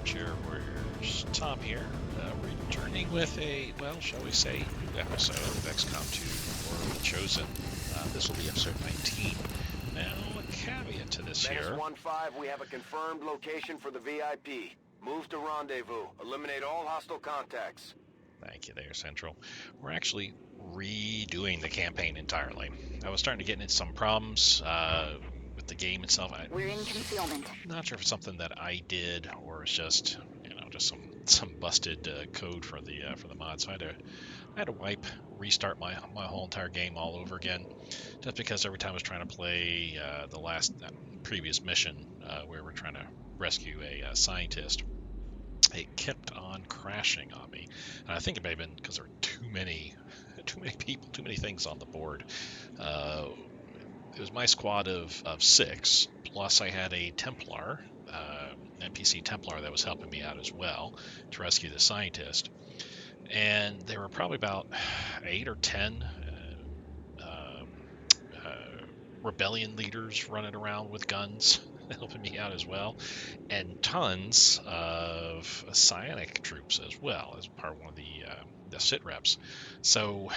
Armchair Warriors. Tom here, returning with a, well, shall we say, new episode of XCom2 World Chosen. This will be episode 19. Now, a caveat to this here. Menace 1-5, we have a confirmed location for the VIP. Move to rendezvous. Eliminate all hostile contacts. Thank you there, Central. We're actually redoing the campaign entirely. I was starting to get into some problems with the game itself. We're in concealment. Not sure if it's something that I did or it's just, just some busted code for the mod. So I had to restart my whole entire game all over again, just because every time I was trying to play the previous mission where we're trying to rescue a scientist, it kept on crashing on me. And I think it may have been because there were too many people, too many things on the board. It was my squad of 6, plus I had a Templar, NPC Templar that was helping me out as well to rescue the scientist. And there were probably about 8 or 10 rebellion leaders running around with guns helping me out as well, and tons of psionic troops as well as part of one of the sit reps. So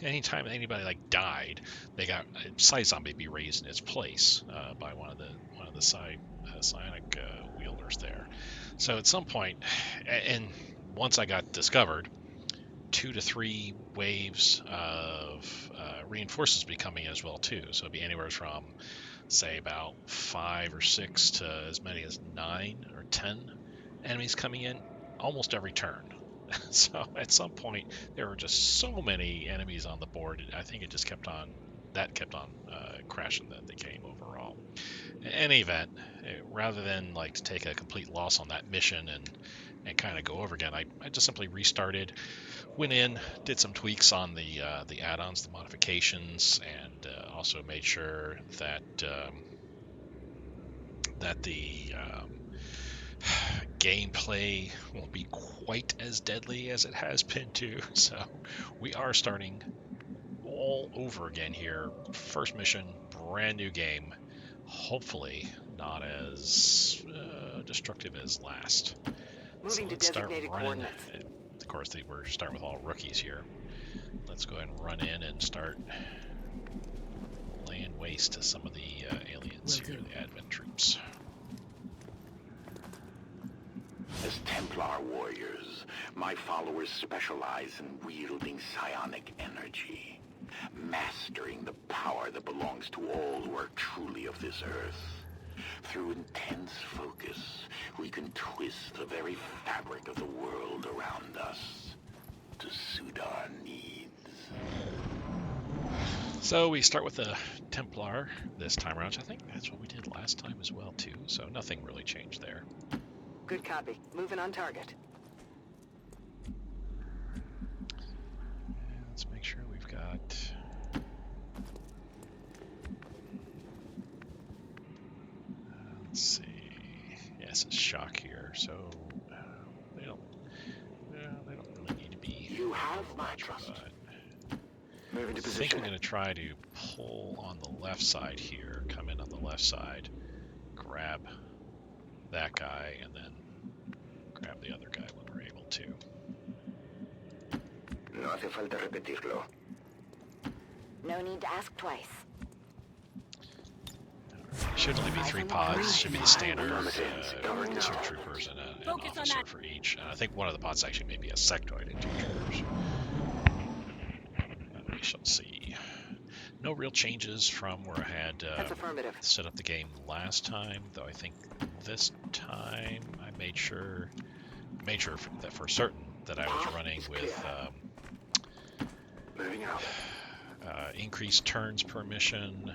anytime anybody died, they got Psi Zombie be raised in its place by one of the psionic wielders there. So at some point, and once I got discovered, 2 to 3 waves of reinforcements be coming as well too. So it'd be anywhere from, say, about 5 or 6 to as many as 9 or 10 enemies coming in almost every turn. So at some point there were just so many enemies on the board. I think it just kept on crashing the game overall. In any event, rather than to take a complete loss on that mission and kind of go over again, I just simply restarted, went in, did some tweaks on the add-ons, the modifications, and also made sure that the gameplay won't be quite as deadly as it has been too. So we are starting all over again here. First mission, brand new game. Hopefully not as destructive as last. Moving to designated coordinates. Of course, we're starting with all rookies here. Let's go ahead and run in and start laying waste to some of the aliens here, the advent troops. As Templar warriors, my followers specialize in wielding psionic energy, mastering the power that belongs to all who are truly of this earth. Through intense focus, we can twist the very fabric of the world around us to suit our needs. So we start with the Templar this time around, which I think that's what we did last time as well too, so nothing really changed there. Good copy. Moving on target. Let's make sure we've got... let's see. Yes, it's shock here, so they don't really need to be. You have my trust. Moving to I position. think I'm going to try to pull on the left side here, come in on the left side, grab that guy, and then grab the other guy when we're able to. No hace falta repetirlo. No need to ask twice. Should only be 3 pods, should be the standard 2 troopers and an officer for each. And I think one of the pods actually may be a sectoid and 2 troopers. We shall see. No real changes from where I had That's affirmative. set up the game last time, though I think this time I made sure that for certain that I was running with Moving out. increased turns per mission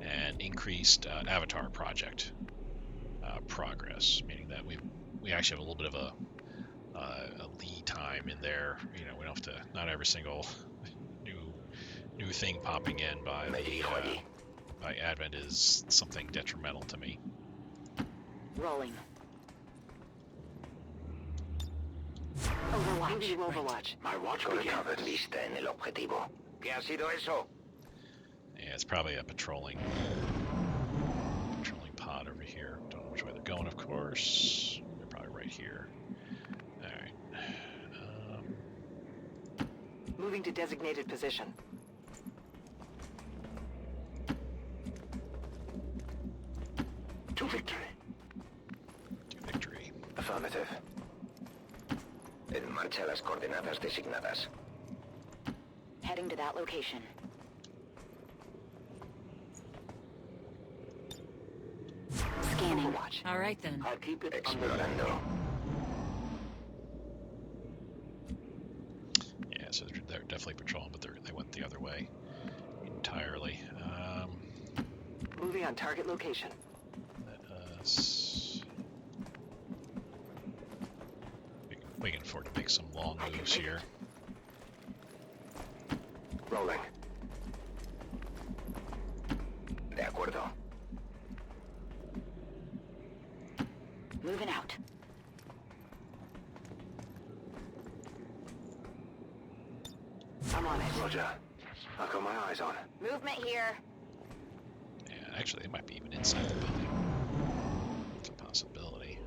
and increased avatar project progress, meaning that we actually have a little bit of a lead time in there. We don't have to, not every single new thing popping in by Advent is something detrimental to me. Rolling. Overwatch. Overwatch. My watch begins. Lista en el objetivo. ¿Qué ha sido eso? Yeah, it's probably a patrolling pod over here. Don't know which way they're going, of course. They're probably right here. All right. Moving to designated position. To victory. To victory. Affirmative. En marcha las coordenadas designadas. Heading to that location. Scanning. Watch. All right then. I'll keep it explorando. Yeah, so they're definitely patrolling, but they went the other way entirely. Moving on target location. Let us. We can afford to make some long moves here. Rolling. De acuerdo. Moving out. I'm on it. Roger. I've got my eyes on. Movement here. Yeah, actually, they might be even inside the building. It's a possibility.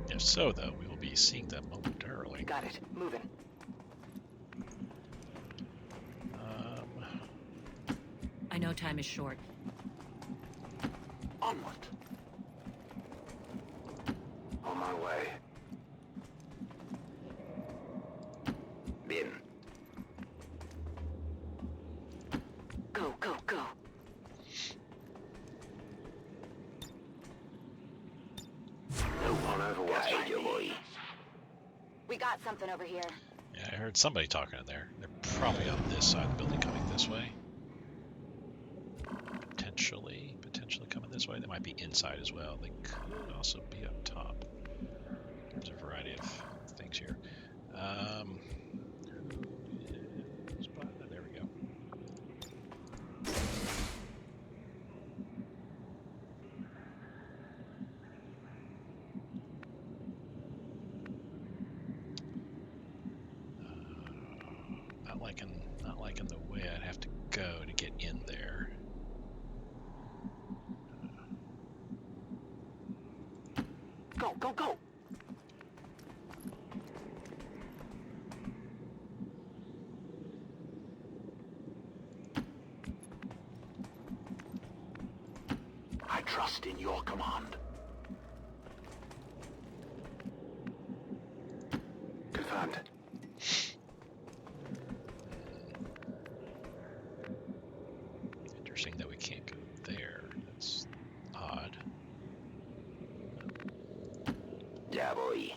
If so, though, we will be seeing them momentarily. Got it. Moving. I know time is short. Onward. On my way. Bien. Go, go, go. No one overwatch. Yo voy. We got something over here. Yeah, I heard somebody talking in there. They're probably on this side of the building coming this way. Potentially coming this way. They might be inside as well. They could also be up top. There's a variety of things here. There we go. Not liking the way I'd have to go to get in there. Go, go, go. I trust in your command. Confirmed. Interesting that we can't go there. That's odd. Ya voy.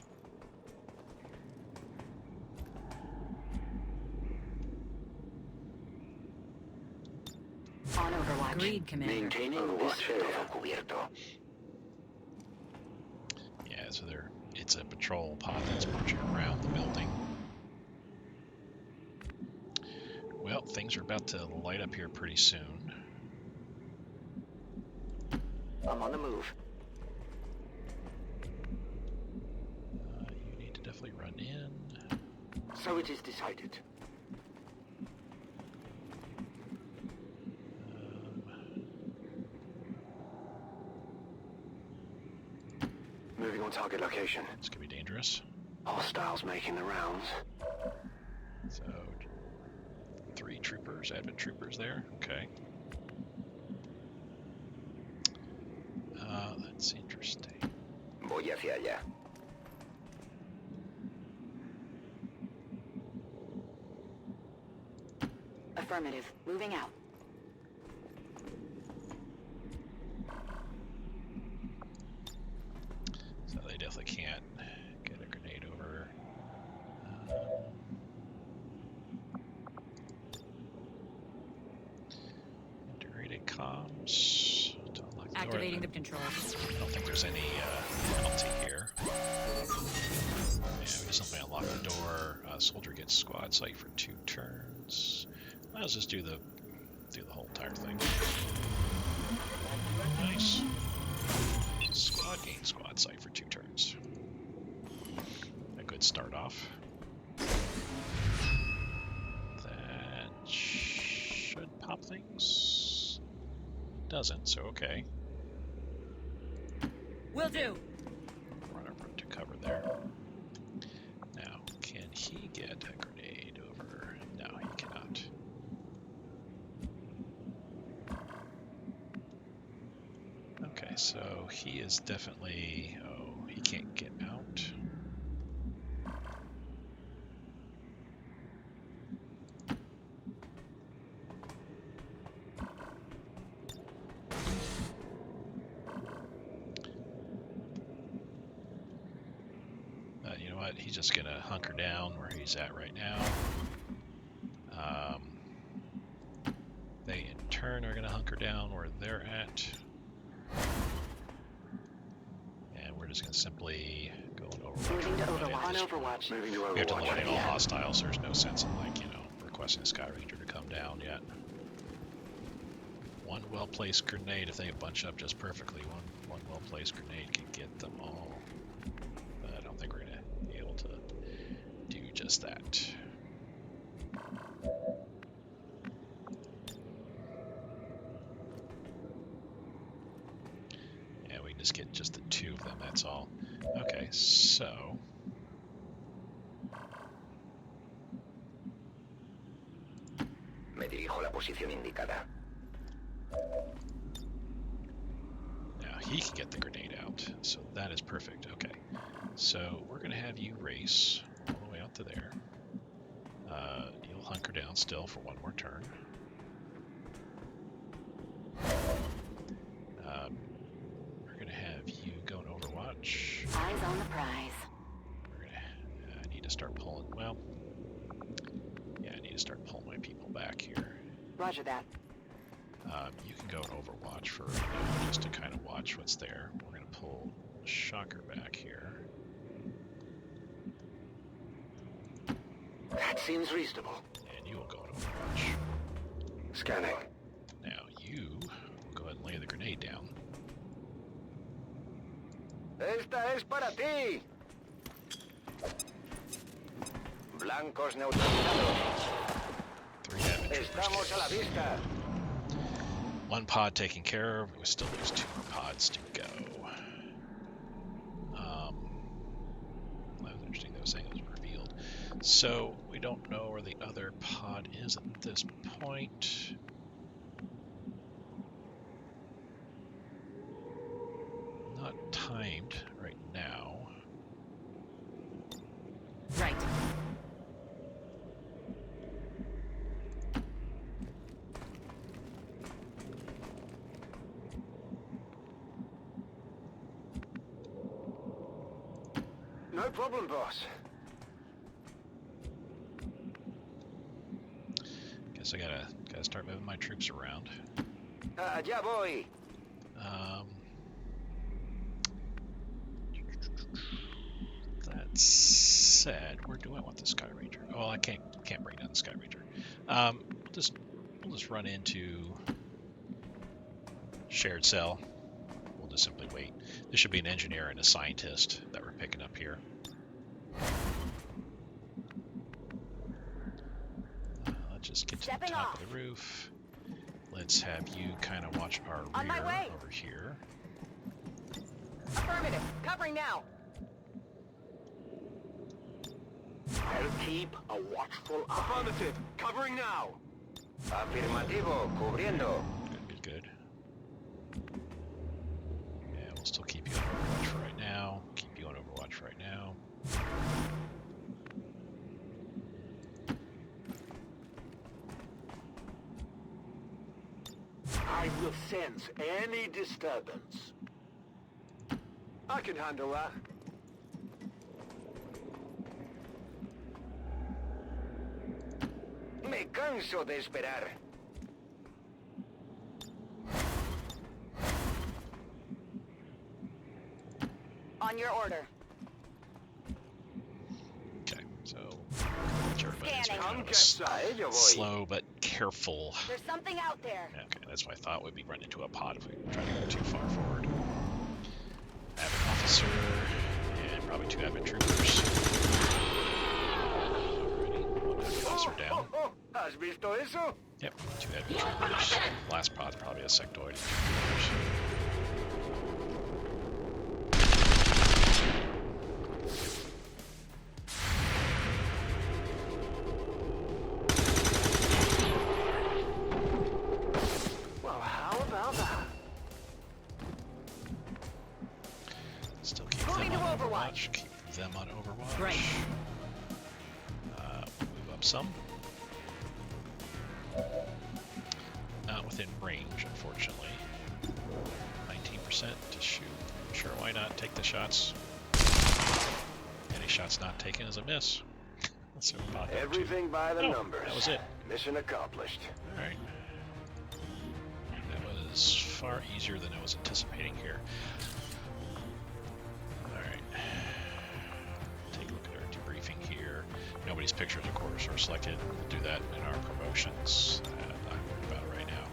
On Overwatch. Agreed, Commander. Maintaining Overwatch todo cubierto. Yeah, so it's a patrol pod that's marching around the building. Well, things are about to light up here pretty soon. I'm on the move. You need to definitely run in. So it is decided. Moving on target location. This could be dangerous. Hostiles making the rounds. So, 3 troopers, advent troopers there. Okay. That's interesting. Voy hacia allá. Affirmative. Moving out. So they definitely can't get a grenade over. Integrated comms. To unlock the door. Activating the controls. I don't think there's any penalty here. Yeah, we just simply unlock the door. Soldier gets squad sight for 2 turns. Let's just do the whole entire thing. Nice. Squad gains squad sight for 2 turns. A good start off. That should pop things. Doesn't, so okay. Will do. Run over to cover. there. Now, can he get a grenade over? No, he cannot. Okay, so he is definitely... Oh, he can't get out. You know what? He's just going to hunker down where he's at right now. They, in turn, are going to hunker down where they're at. And we're just going to simply go on Overwatch. Moving to Overwatch. On Overwatch. Moving to We have to Overwatch. eliminate all hostiles. There's no sense in, like, you know, requesting a Sky Ranger to come down yet. One well-placed grenade, if they bunch up just perfectly, one well-placed grenade can get them all. But I don't think we're going to be able to do just that. Yeah, we can just get just the two of them, that's all. Okay, so... Me dirijo a la posición indicada. Now he can get the grenade out, so that is perfect. Okay, so we're going to have you race all the way out to there. You'll hunker down still for one more turn. We're going to have you go to Overwatch. Eyes on the prize. We're going to... I need to start pulling... Well, yeah, I need to start pulling my people back here. Roger that. You can go to Overwatch for right now, just to kind of watch what's there. We're going to pull Shocker back here. That seems reasonable. And you will go to Overwatch. Scanning. Now you go ahead and lay the grenade down. Esta es para ti. Blancos neutralizados. 3 damage. Estamos a la vista. One pod taken care of. We still lose 2 pods to go. That was interesting. That was saying it was revealed. So we don't know where the other pod is at this point. Not timed right now. Right. No problem, boss. Guess I gotta start moving my troops around. Ya voy. That said, where do I want the Sky Ranger? Oh, I can't bring down the Sky Ranger. We'll just run into shared cell. We'll just simply wait. There should be an engineer and a scientist that we're picking up here. Let's just get to the Stepping top off. of the roof. Let's have you kind of watch our On my rear way. over here. Affirmative. Covering now. I'll keep a watchful eye. Affirmative. Covering now. Afirmativo. Cubriendo. Good. Yeah, we'll still keep you on Overwatch for right now. Keep you on Overwatch right now. I will sense any disturbance. I can handle that. Me canso de esperar. On your order. Okay, so sure, but it's Scanning. kind of a Casa, yo voy. slow but careful. There's something out there. Okay, that's what I thought we'd be running into a pod if we try to go too far forward. Admin officer and probably 2 admin troopers. Alrighty, 1 admin officer down. ¿Has visto eso? Yep, 2 admin troopers. Last pod's probably a sectoid. Overwatch. Keep them on Overwatch. Right. Move up some. Not within range, unfortunately. 19% to shoot. Sure, why not take the shots? Any shots not taken is a miss. So Everything by the numbers. That was it. Mission accomplished. Alright. That was far easier than I was anticipating here. Alright. Take a look at our debriefing here. Nobody's pictures, of course, are selected. We'll do that in our promotions. I'm not worried about it right now.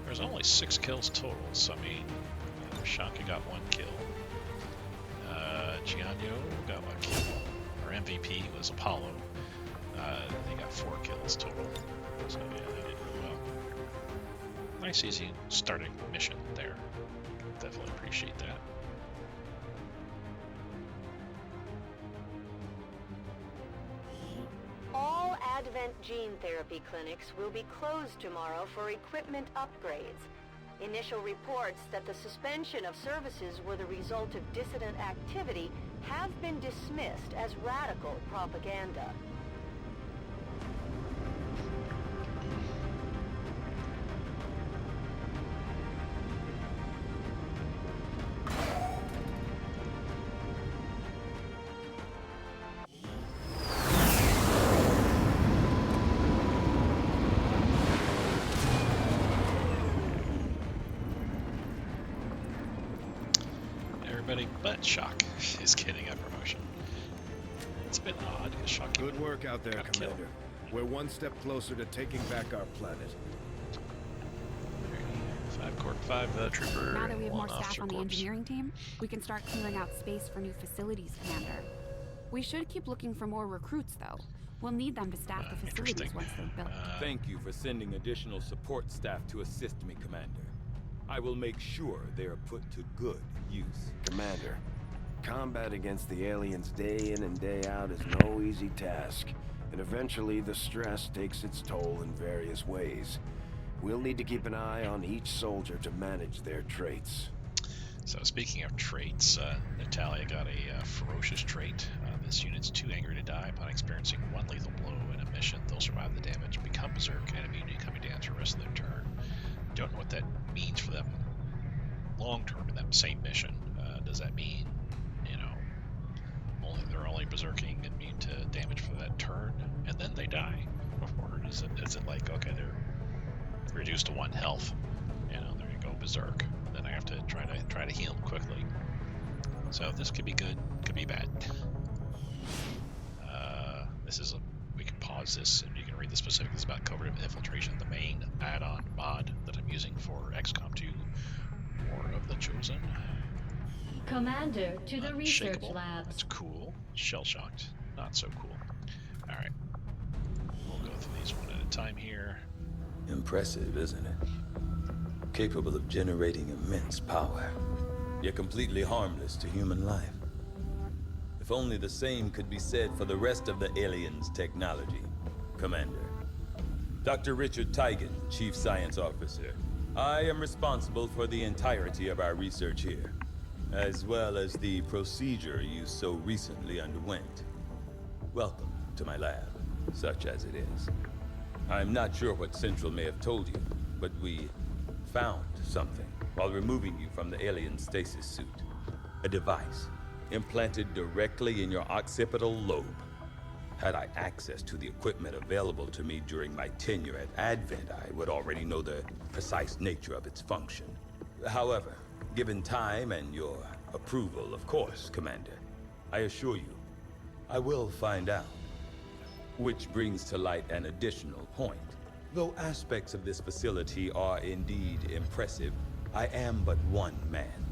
There's only 6 kills total, so I mean, Shanka got 1 kill. Gianno got 1 kill. Our MVP was Apollo. They got 4 kills total. So yeah, they did really well. Nice, easy starting mission there. Definitely appreciate that. All Advent gene therapy clinics will be closed tomorrow for equipment upgrades. Initial reports that the suspension of services were the result of dissident activity have been dismissed as radical propaganda. Everybody but Shock is getting a promotion. It's a bit odd because Shock. Good work out there, got killed. Commander. We're one step closer to taking back our planet. 5 Corp 5 Trooper. Now that we have more 1 staff Officer on the Corps. engineering team, we can start clearing out space for new facilities, Commander. We should keep looking for more recruits, though. We'll need them to staff the facilities Interesting. once they're built. Thank you for sending additional support staff to assist me, Commander. I will make sure they are put to good use. Commander, combat against the aliens day in and day out is no easy task. And eventually the stress takes its toll in various ways. We'll need to keep an eye on each soldier to manage their traits. So speaking of traits, Natalia got a ferocious trait. This unit's too angry to die. Upon experiencing 1 lethal blow in a mission, they'll survive the damage, become berserk, and immune to coming down for the rest of their turn. Don't know what that means for them long term in that same mission. Does that mean, you know, they're only berserking and immune to damage for that turn, and then they die? Or is it like, okay, they're reduced to 1 health, you know, they're gonna go berserk, and then I have to try to heal them quickly. So this could be good, could be bad. We can pause this and you can read the specifics about covert infiltration, the main add-on mod that I'm using for XCom2 War of the Chosen. Commander, to the research Unshakable. labs. That's cool. Shell-shocked. Not so cool. Alright. We'll go through these one at a time here. Impressive, isn't it? Capable of generating immense power, yet completely harmless to human life. If only the same could be said for the rest of the aliens' technology, Commander. Dr. Richard Tigan, Chief Science Officer. I am responsible for the entirety of our research here, as well as the procedure you so recently underwent. Welcome to my lab, such as it is. I'm not sure what Central may have told you, but we found something while removing you from the alien stasis suit. A device implanted directly in your occipital lobe. Had I access to the equipment available to me during my tenure at Advent, I would already know the precise nature of its function. However, given time and your approval, of course, Commander, I assure you, I will find out. Which brings to light an additional point. Though aspects of this facility are indeed impressive, I am but one man.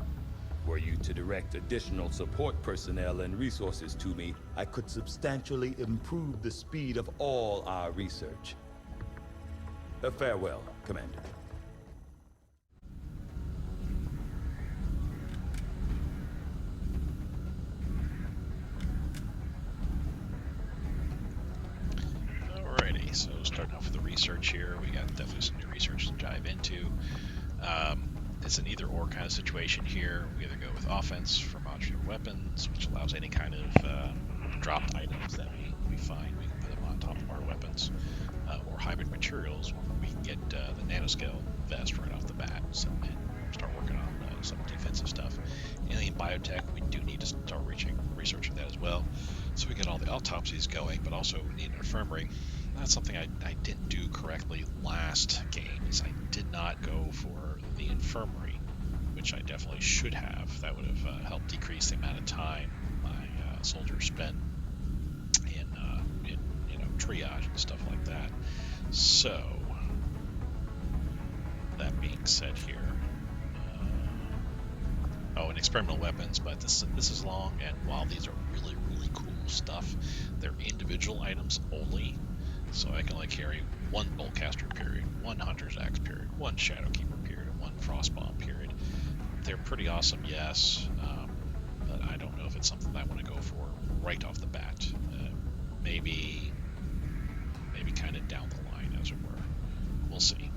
Were you to direct additional support personnel and resources to me, I could substantially improve the speed of all our research. Farewell, Commander. Alrighty, so starting off with the research here, we got definitely some new research to dive into. It's an either-or kind of situation here. We either go with offense for my modular weapons, which allows any kind of dropped items that we find, we can put them on top of our weapons. Or hybrid materials, we can get the nanoscale vest right off the bat and start working on some defensive stuff. Alien biotech, we do need to start researching that as well. So we get all the autopsies going, but also we need an infirmary. That's something I didn't do correctly last game, is I did not go for the infirmary, which I definitely should have. That would have helped decrease the amount of time my soldiers spent in triage and stuff like that. So, that being said here, and experimental weapons, but this is long, and while these are really, really cool stuff, they're individual items only, so I can only carry one Boltcaster period, one Hunter's Axe period, one Shadowkeeper period, and one Frostbomb period. They're pretty awesome, yes, but I don't know if it's something that I want to go for right off the bat. Maybe kind of down the line, as it were. We'll see.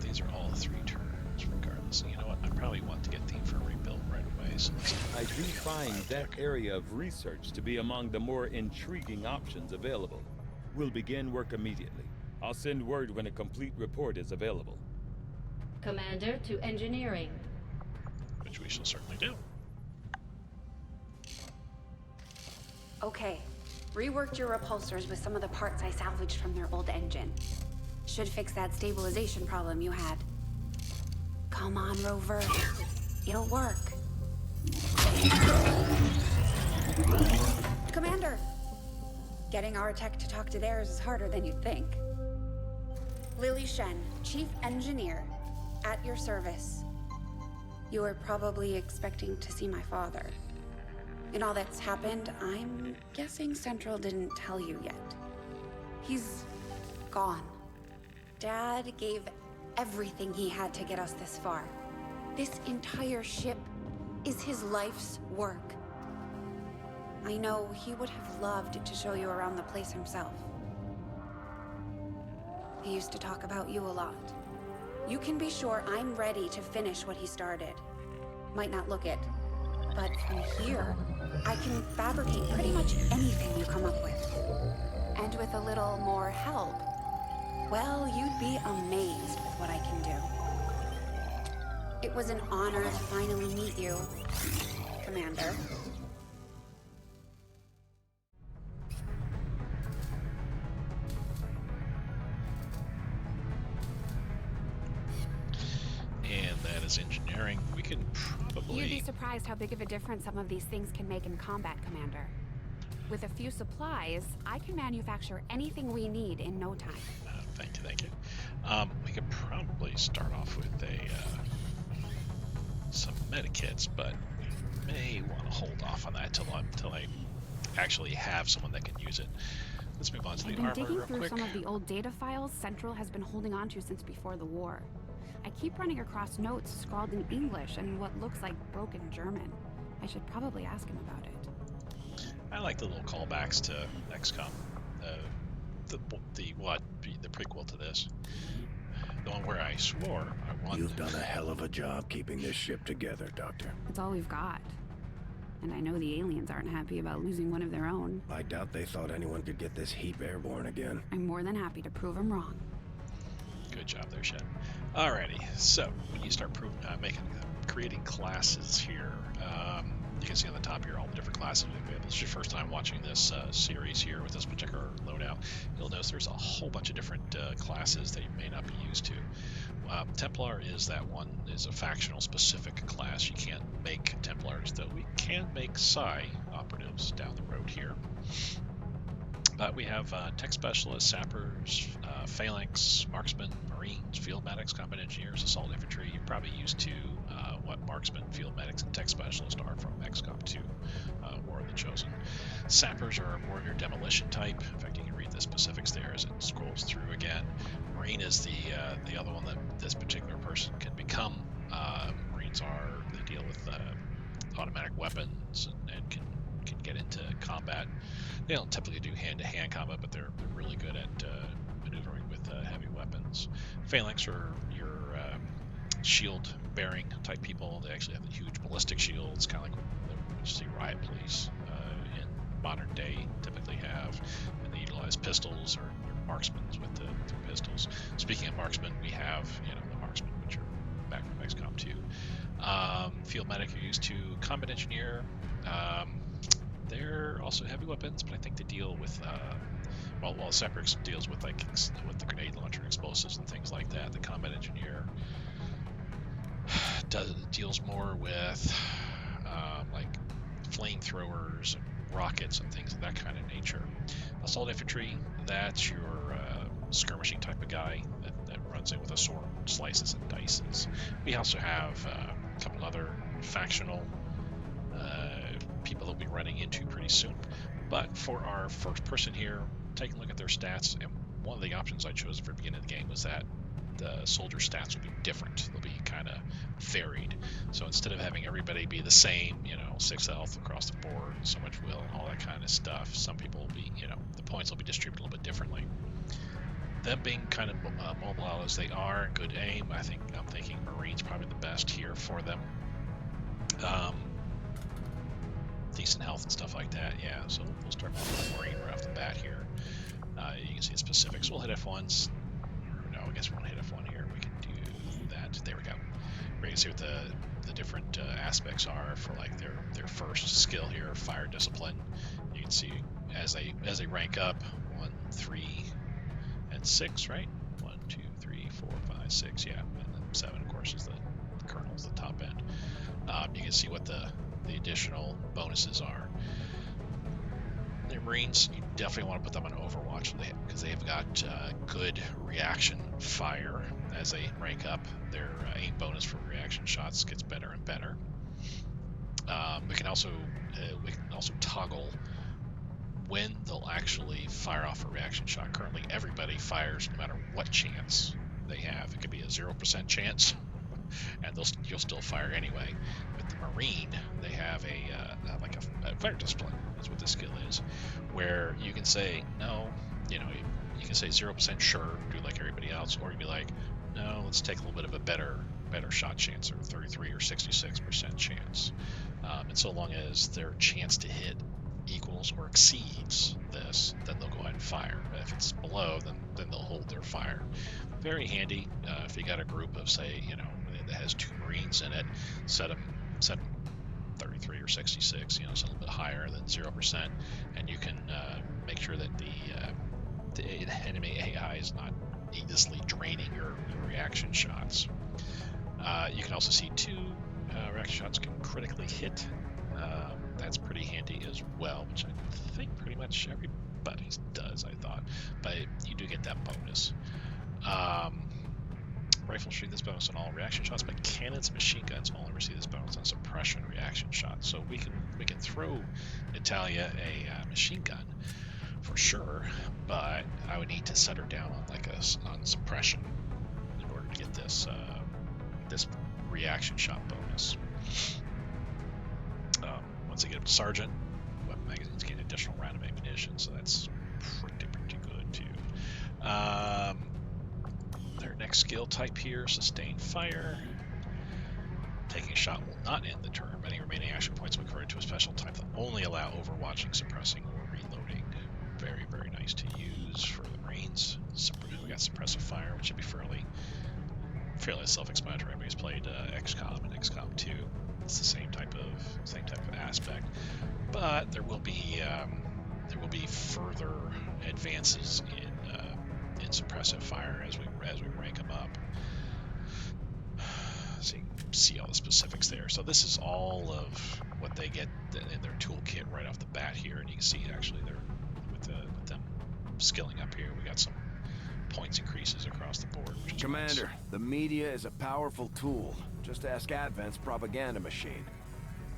These are all 3 turns, regardless. You know what? I probably want to get the infirmary built right away. So I do find that area of research to be among the more intriguing options available. We'll begin work immediately. I'll send word when a complete report is available. Commander to engineering. Which we shall certainly do. Okay. Reworked your repulsors with some of the parts I salvaged from their old engine. Should fix that stabilization problem you had. Come on, Rover. It'll work. Commander! Getting our tech to talk to theirs is harder than you'd think. Lily Shen, Chief Engineer, at your service. You were probably expecting to see my father. In all that's happened, I'm guessing Central didn't tell you yet. He's gone. Dad gave everything he had to get us this far. This entire ship is his life's work. I know he would have loved to show you around the place himself. He used to talk about you a lot. You can be sure I'm ready to finish what he started. Might not look it, but from here, I can fabricate pretty much anything you come up with. And with a little more help, well, you'd be amazed with what I can do. It was an honor to finally meet you, Commander. And that is engineering. We can probably... You'd be surprised how big of a difference some of these things can make in combat, Commander. With a few supplies, I can manufacture anything we need in no time. Thank you. We could probably start off with some medikits, but we may want to hold off on that until I actually have someone that can use it. Let's move on to the armor real quick. Digging through some of the old data files Central has been holding on to since before the war. I keep running across notes scrawled in English and what looks like broken German. I should probably ask him about it. I like the little callbacks to XCOM. The prequel to this. The one where I swore I wanted... You've done a hell of a job keeping this ship together, Doctor. It's all we've got. And I know the aliens aren't happy about losing one of their own. I doubt they thought anyone could get this heap airborne again. I'm more than happy to prove them wrong. Good job there, Shen. Alrighty, so when you start creating classes here, you can see on the top here all the different classes we have. This is your first time watching this series here with this particular loadout. You'll notice there's a whole bunch of different classes that you may not be used to. Templar is a factional specific class. You can't make Templars, though we can make Psi operatives down the road here. But we have tech specialists, sappers, phalanx, marksmen, marines, field medics, combat engineers, assault infantry. You're probably used to what marksmen, field medics, and tech specialists are from XCom2, War of the Chosen. Sappers are more your demolition type. In fact, you can read the specifics there as it scrolls through again. Marine is the other one that this particular person can become. Marines they deal with automatic weapons and can get into combat. They don't typically do hand-to-hand combat, but they're really good at maneuvering with heavy weapons. Phalanx are your shield-bearing type people. They actually have the huge ballistic shields, kind of like what you see riot police in modern day typically have, and they utilize pistols or marksmen with the pistols. Speaking of marksmen, we have the marksmen, which are back from XCom2. Field medic are used to combat engineer. They're also heavy weapons, but I think they deal with while Separix deals with with the grenade launcher and explosives and things like that. The combat engineer deals more with like flamethrowers and rockets and things of that kind of nature. Assault infantry, that's your skirmishing type of guy that runs in with a sword, slices and dices. We also have a couple other factional people that we'll be running into pretty soon. But for our first person here, take a look at their stats, and one of the options I chose for the beginning of the game was that the soldier stats will be different. They'll be kind of varied. So instead of having everybody be the same, 6 health across the board, so much will, and all that kind of stuff, some people will be, the points will be distributed a little bit differently. Them being kind of mobile as they are, good aim, I'm thinking Marine's probably the best here for them. Decent health and stuff like that, yeah. So we'll start with Marine right off the bat here. You can see the specifics. We'll hit F1s. No, I guess we won't hit F1 here. We can do that. There we go. We can see what the different aspects are for like their first skill here, fire discipline. You can see as they rank up, 1, 3, and 6, right? 1, 2, 3, 4, 5, 6, yeah, and then 7, of course, is the colonel's the top end. You can see what the additional bonuses are. The Marines, you definitely want to put them on Overwatch because they have got good reaction fire. As they rank up, their aim bonus for reaction shots gets better and better. We can also toggle when they'll actually fire off a reaction shot. Currently, everybody fires no matter what chance they have. It could be a 0% chance, and you'll still fire anyway. With the Marine, they have a fire discipline, is what the skill is, where you can say no, you can say 0% sure, do like everybody else, or you'd be like, no, let's take a little bit of a better shot chance, or 33 or 66% chance. And so long as their chance to hit equals or exceeds this, then they'll go ahead and fire. But if it's below, then they'll hold their fire. Very handy if you got a group of, say, that has 2 Marines in it, set them 33 or 66, so a little bit higher than 0%, and you can make sure that the enemy AI is not needlessly draining your reaction shots. You can also see 2 reaction shots can critically hit. That's pretty handy as well, which I think pretty much everybody does, I thought, but you do get that bonus. Rifles receive this bonus on all reaction shots, but cannons and machine guns only receive this bonus on suppression reaction shots. So we can throw Natalia a machine gun for sure, but I would need to set her down on suppression in order to get this reaction shot bonus. Once I get up to sergeant, weapon magazines gain additional round of ammunition, so that's pretty good too. Their next skill type here, sustained fire. Taking a shot will not end the turn. Any remaining action points will convert to a special type that only allow overwatching, suppressing, or reloading. Very, very nice to use for the Marines. We got suppressive fire, which should be fairly self-explanatory. Everybody's played XCom and XCom2. It's the same type of aspect, but there will be further advances in suppressive fire as we rank them up. So you can see all the specifics there. So this is all of what they get in their toolkit right off the bat here, and you can see actually they're with them skilling up here. We got some points increases across the board. Which is Commander, nice. The media is a powerful tool. Just ask Advent's propaganda machine.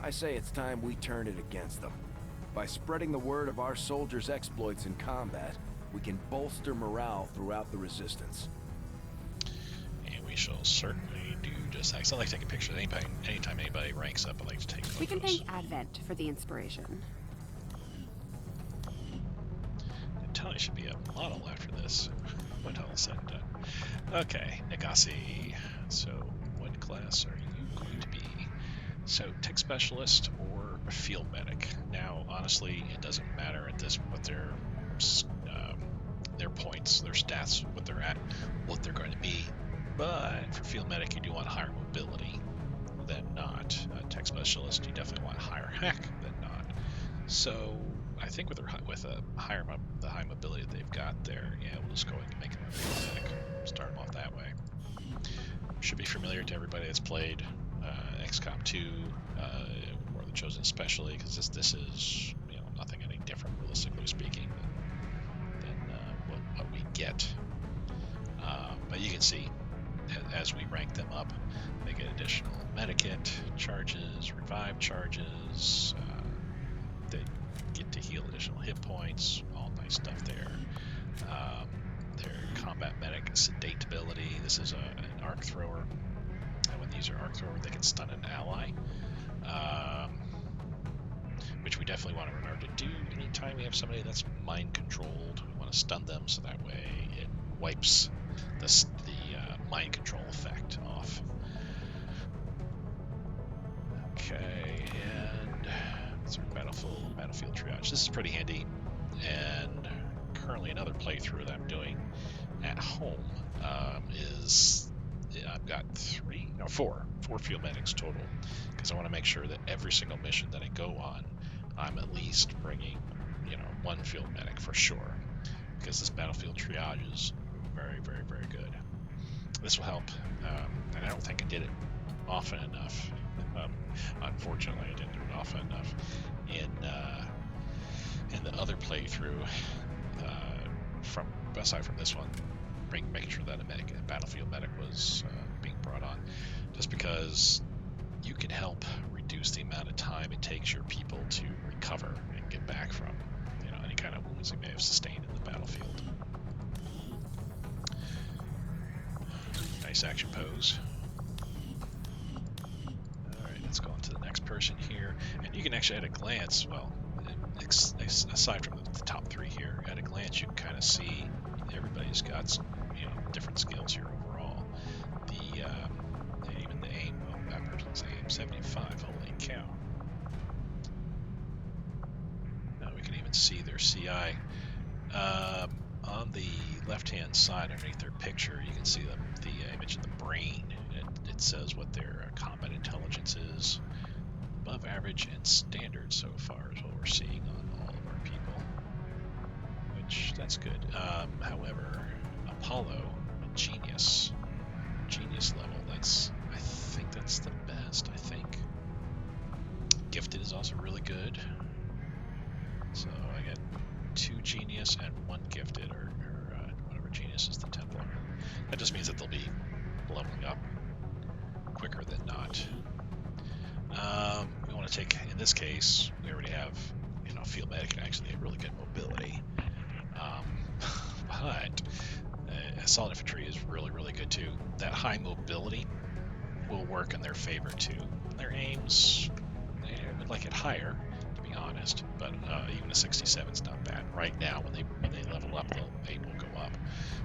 I say it's time we turn it against them. By spreading the word of our soldiers' exploits in combat, we can bolster morale throughout the Resistance. And we shall certainly do just that. I like taking pictures. Anytime anybody ranks up, I like to take photos. We can thank Advent for the inspiration. Natalia should be a model after this, when all is said and done. Okay, Nagasi. So, what class are you going to be? So tech specialist or field medic. Now, honestly, it doesn't matter at this what their points, their stats, what they're at, what they're going to be. But for field medic, you do want higher mobility than not. Tech specialist, you definitely want higher hack than not. So I think with the high mobility that they've got there, yeah, we'll just go ahead and make them a field medic. Start them off that way. Should be familiar to everybody that's played XCom2 or the Chosen especially, because this is nothing any different, realistically speaking, than what we get. But you can see as we rank them up, they get additional medikit charges, revive charges. They get to heal additional hit points. All nice stuff there. Their combat medic sedate ability. This is an arc thrower. And when they use their arc thrower, they can stun an ally, which we definitely want to remember to do anytime we have somebody that's mind controlled. We want to stun them so that way it wipes the mind control effect off. Okay, and that's our battlefield triage. This is pretty handy, and currently another playthrough that I'm doing at home is I've got four field medics total, because I want to make sure that every single mission that I go on, I'm at least bringing one field medic for sure, because this battlefield triage is very, very, very good. This will help, and I don't think I did it often enough. Unfortunately, I didn't do it often enough in the other playthrough. Aside from this one, making sure that a battlefield medic was being brought on, just because you can help reduce the amount of time it takes your people to recover and get back from any kind of wounds they may have sustained in the battlefield. Nice action pose. Alright, let's go on to the next person here. And you can actually, at a glance, well, aside from the top three here, at a glance you can kind of see everybody's got some, different skills here overall. Even the aim, well, that person's aim 75, holy cow. Now we can even see their CI. On the left-hand side, underneath their picture, you can see the image of the brain. It says what their combat intelligence is. Above average and standard so far is what we're seeing on all of our people, which that's good. However, Apollo, genius level. I think that's the best. I think gifted is also really good. So I got 2 genius and 1 gifted, or whatever genius is the Templar. That just means that they'll be leveling up quicker than not. We want to take, in this case, we already have, field medic and actually have really good mobility. But assault infantry is really, really good too. That high mobility will work in their favor too. Their aims, I would like it higher, to be honest, but even a 67 is not bad. Right now, when they level up, the aim will go up.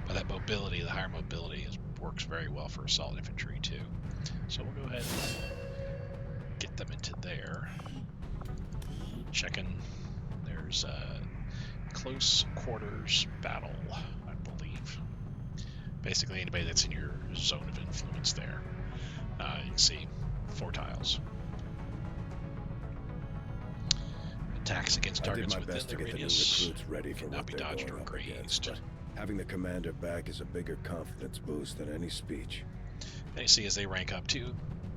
But that mobility, the higher mobility, works very well for assault infantry too. So we'll go ahead and get them into there. Checking. There's a close quarters battle, I believe. Basically, anybody that's in your zone of influence there. You can see 4 tiles. Attacks against targets within the radius cannot be dodged or grazed. Having the commander back is a bigger confidence boost than any speech. And you see as they rank up too,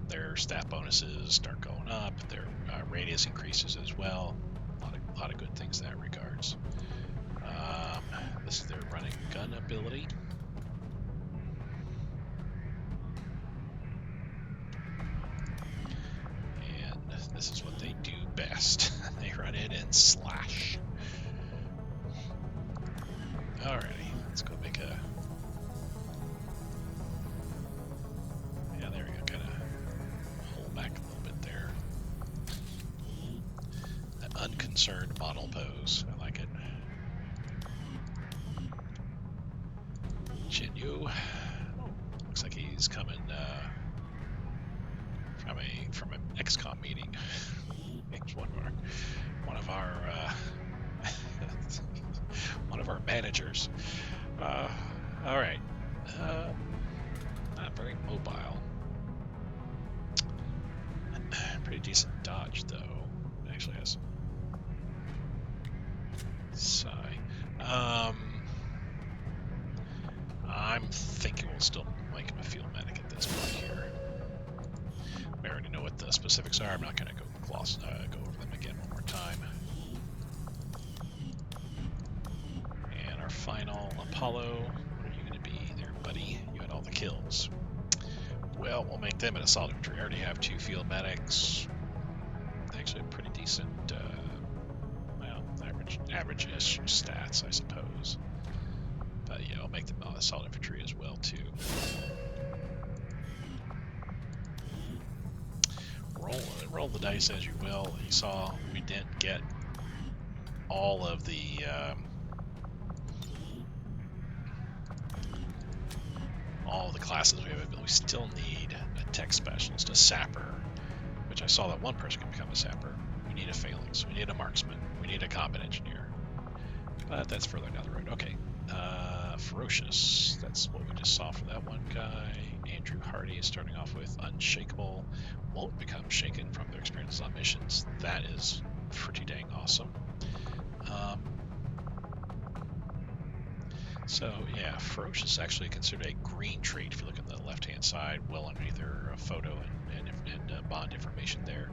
their stat bonuses start going up, their radius increases as well. A lot of good things in that regards. This is their running gun ability. And this is what they do best. They run in and slash. Alrighty, let's go make a... Yeah, there we go, kind of hold back a little bit there. An unconcerned model pose, I like it. Jinyu, looks like he's coming recording from an XCom meeting. It's one of our one of our managers. All right. Not very mobile. Pretty decent dodge though. Actually has psi. I'm thinking we'll still make him a field medic at this point here. We already know what the specifics are. I'm not going to go over them again one more time. And our final Apollo. What are you going to be there, buddy? You had all the kills. Well, we'll make them an assault infantry. I already have 2 field medics. Actually, pretty decent, well, average-ish stats, I suppose. But yeah, I'll make them assault infantry as well too. Roll the dice as you will. You saw we didn't get all of the classes we have, but we still need a tech specialist, a sapper, which I saw that one person can become a sapper. We need a phalanx, we need a marksman, we need a combat engineer. But that's further down the road. Okay. Ferocious. That's what we just saw for that one guy. Andrew Hardy is starting off with unshakable. Won't become shaken from their experiences on missions. That is pretty dang awesome. So yeah, ferocious is actually considered a green trait. If you look at the left-hand side, well underneath their photo and bond information there,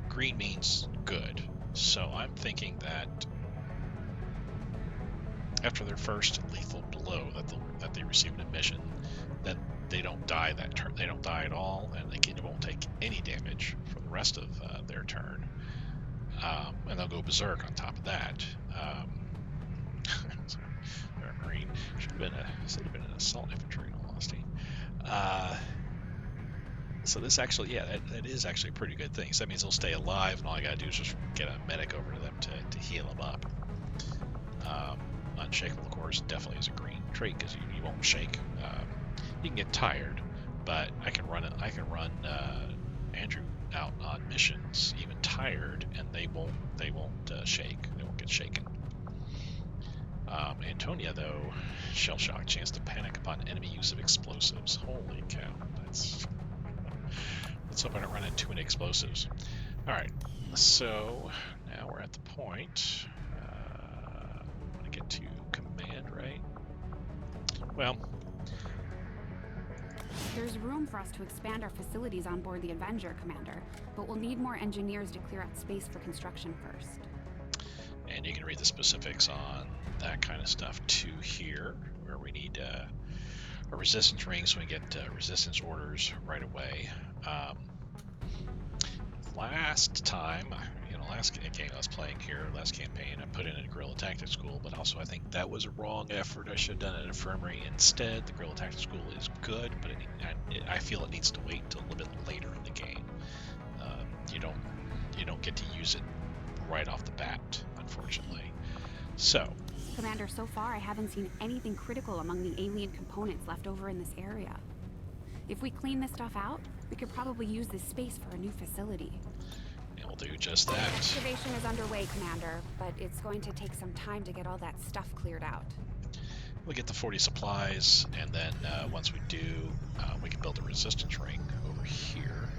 green means good. So I'm thinking that after their first lethal blow that they receive in a mission, that they don't die that turn. They don't die at all, and they won't take any damage for the rest of their turn. And they'll go berserk on top of that. They're a Marine. Should have been an assault infantry in all honesty. So this actually, yeah, that is actually a pretty good thing. So that means they'll stay alive, and all I gotta do is just get a medic over to them to heal them up. Unshakable, of course, definitely is a green trait because you won't shake. You can get tired, but I can run Andrew out on missions even tired, and they won't shake. They won't get shaken. Antonia, though, shell shock, chance to panic upon enemy use of explosives. Holy cow! Let's hope I don't run into too many explosives. All right, so now we're at the point. I want to get to command, right? Well, there's room for us to expand our facilities on board the Avenger, Commander, but we'll need more engineers to clear out space for construction first. And you can read the specifics on that kind of stuff too here, where we need a resistance ring so we get resistance orders right away. Last time, last game I was playing here, last campaign, I put in a guerrilla tactics school, but also I think that was a wrong effort. I should have done an infirmary instead. The guerrilla tactics school is good, but I feel it needs to wait until a little bit later in the game. You don't get to use it right off the bat, unfortunately. So, Commander, so far I haven't seen anything critical among the alien components left over in this area. If we clean this stuff out, we could probably use this space for a new facility. And we'll do just that. Excavation is underway, Commander, but it's going to take some time to get all that stuff cleared out. We'll get the 40 supplies, and then once we do, we can build a resistance ring over here.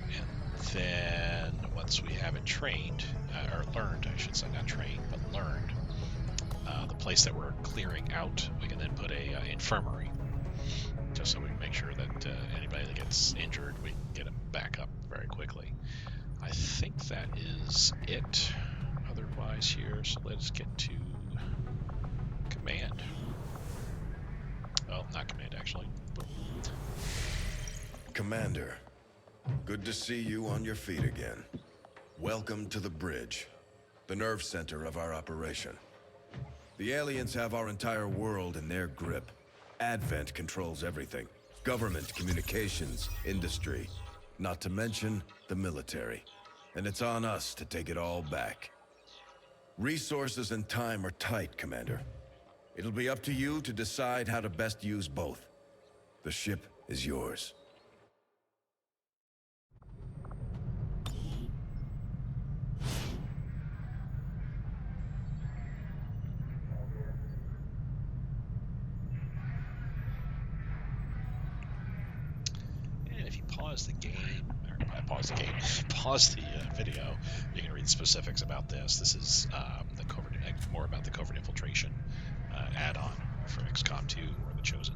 And then once we have it trained, or learned, I should say, not trained, but learned, the place that we're clearing out, we can then put a infirmary, just so we can make sure that anybody that gets injured, we can get them back up very quickly. I think that is it otherwise here, so let's get to command. Well, not command, actually. Commander, good to see you on your feet again. Welcome to the bridge, the nerve center of our operation. The aliens have our entire world in their grip. Advent controls everything. Government, communications, industry, not to mention the military. And it's on us to take it all back. Resources and time are tight, Commander. It'll be up to you to decide how to best use both. The ship is yours. pause the game, or pause the game, pause the video. You can read specifics about this. This is the covert, more about the covert infiltration add-on for XCom2 or the Chosen.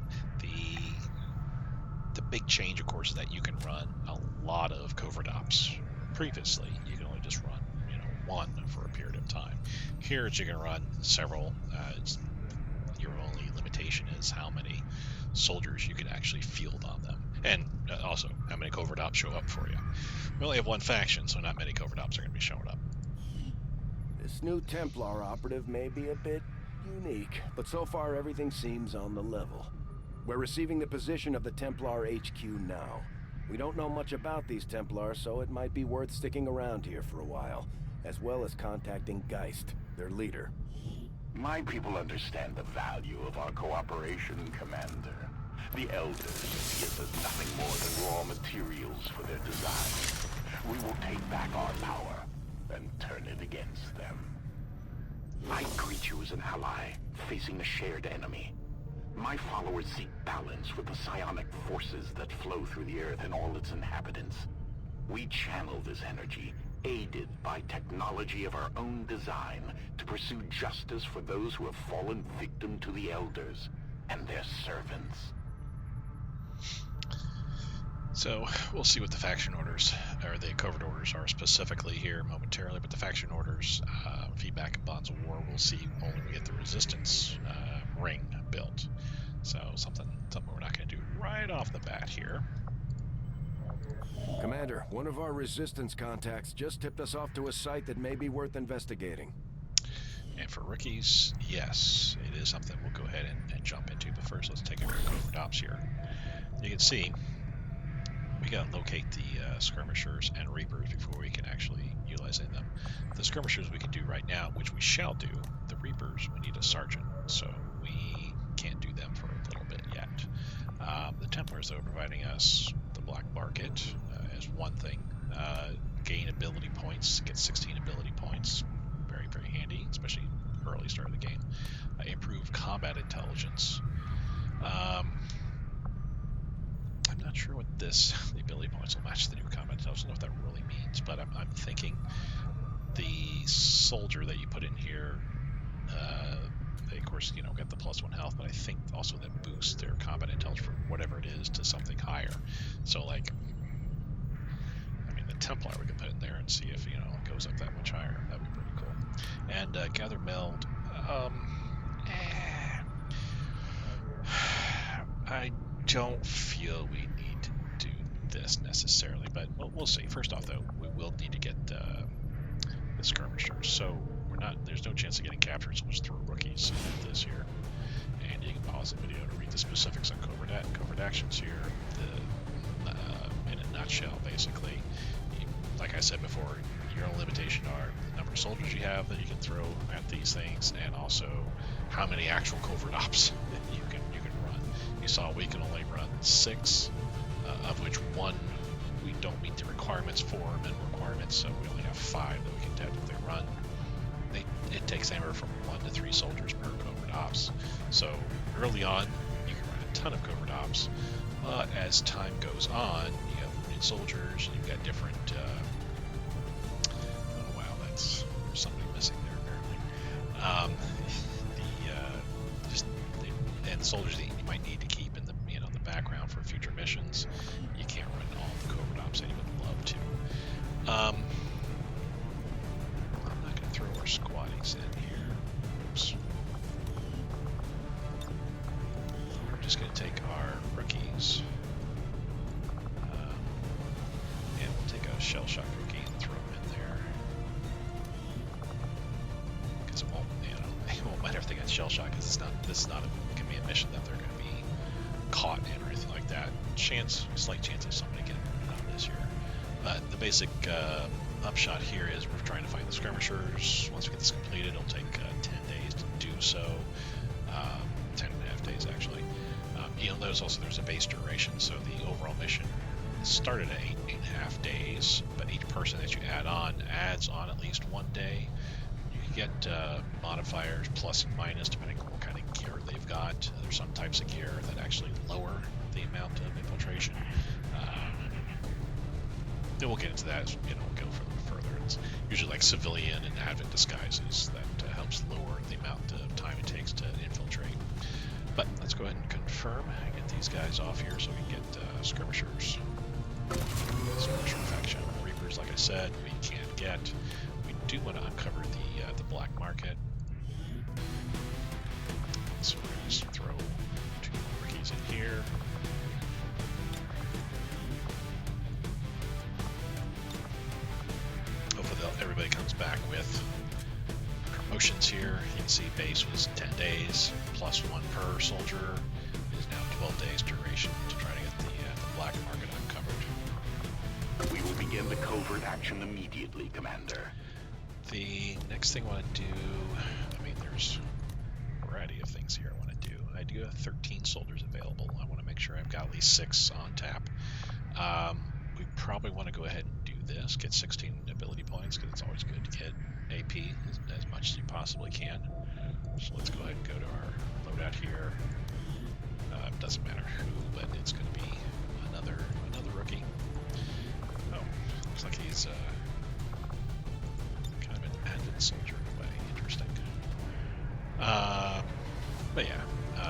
The big change, of course, is that you can run a lot of covert ops. Previously, you can only just run, one for a period of time. Here, you can run several. Your only limitation is how many soldiers you can actually field on them, and also how many covert ops show up for you. We only have one faction, so not many covert ops are going to be showing up. This new Templar operative may be a bit unique, but so far everything seems on the level. We're receiving the position of the Templar HQ now. We don't know much about these Templars, so it might be worth sticking around here for a while, as well as contacting Geist, their leader. My people understand the value of our cooperation, Commander. The Elders give us nothing more than raw materials for their design. We will take back our power and turn it against them. I greet you as an ally, facing a shared enemy. My followers seek balance with the psionic forces that flow through the Earth and all its inhabitants. We channel this energy, aided by technology of our own design, to pursue justice for those who have fallen victim to the Elders and their servants. So we'll see what the faction orders, or the covert orders, are specifically here momentarily, but the faction orders, feedback and bonds of war, we'll see only when we get the resistance ring built. So something we're not going to do right off the bat here. Commander, one of our resistance contacts just tipped us off to a site that may be worth investigating. And for rookies, yes, it is something we'll go ahead and jump into. But first, let's take a look at covert ops here. You can see we got to locate the skirmishers and reapers before we can actually utilize them. The skirmishers we can do right now, which we shall do. The reapers, we need a sergeant, so we can't do them for a little bit yet. The Templars, though, providing us the Black Market as one thing. Gain ability points, get 16 ability points. Very, very handy, especially early start of the game. Improve combat intelligence. I'm not sure what the ability points will match the new combat intelligence. I don't know what that really means, but I'm thinking the soldier that you put in here, they of course get the +1 health, but I think also that boosts their combat intelligence for whatever it is to something higher. So like, the Templar we could put in there and see if it goes up that much higher. That'd be pretty cool. And gather meld. I don't feel we need to do this necessarily, but we'll see. First off, though, we will need to get the skirmishers. So there's no chance of getting captured, so let's throw rookies into this here. And you can pause the video to read the specifics on covert actions here. In a nutshell, basically, like I said before, your only limitation are the number of soldiers you have that you can throw at these things, and also how many actual covert ops you can run. You saw we can only run 6, of which 1 we don't meet the requirements for, minimum requirements, so we only have 5 that we can technically run. It takes anywhere from 1 to 3 soldiers per covert ops. So early on, you can run a ton of covert ops. As time goes on, you have wounded soldiers, you've got different. Oh wow, there's somebody missing there apparently. And soldiers that you might need to keep in the the background for future missions. You can't run all the covert ops that you would love to. I'm not going to throw our squaddies in here. Oops. We're just going to take our rookies. And we'll take a shell shock rookie and throw him in there. Because it won't matter if they got shell shock, because this is not a command mission that they're going to be caught in or anything like that. Slight chance of somebody getting out of this here. The basic upshot here is we're trying to find the skirmishers. Once we get this completed, it'll take 10 days to do so. 10.5 days actually. You'll notice also there's a base duration, so the overall mission started at 8.5 days, but each person that you add on adds on at least 1 day. You can get modifiers plus and minus depending on what kind of gear they've got. There's some types of gear that actually lower the amount of infiltration. we'll get into that as we'll go further. It's usually like civilian and advent disguises that helps lower the amount of time it takes to infiltrate. But let's go ahead and confirm and get these guys off here so we can get skirmishers. Skirmisher faction Reapers, like I said, we can't get. We do want to uncover the black market. So we're going to just throw 2 more rookies in here. Hopefully everybody comes back with promotions here. You can see base was 10 days, plus 1 per soldier. It is now 12 days duration to try to get the black market uncovered. We will begin the covert action immediately, Commander. The next thing I want to do, I mean, there's a variety of things here I want to do. I do have 13 soldiers available. I want to make sure I've got at least 6 on tap. We probably want to go ahead and do this, get 16 ability points, because it's always good to get AP as much as you possibly can. So let's go ahead and go to our loadout here. Doesn't matter who, but it's going to be another rookie. Oh, looks like he's kind of an advent soldier in a way. Interesting. But yeah, we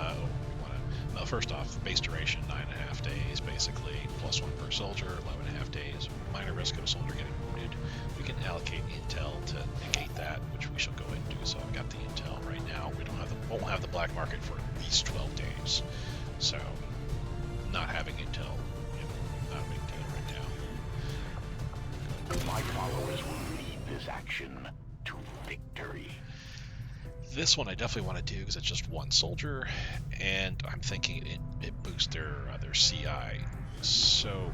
want to. First off, base duration 9.5 days, basically, plus 1 per soldier, 11.5 days. Minor risk of a soldier getting wounded. We can allocate intel to negate that, which we shall go ahead and do. So I've got the intel right now. We won't have the black market for at least 12 days. So not having intel, not a big deal right now. My followers will lead this action to victory. This one I definitely want to do because it's just 1 soldier, and I'm thinking it boosts their CI. So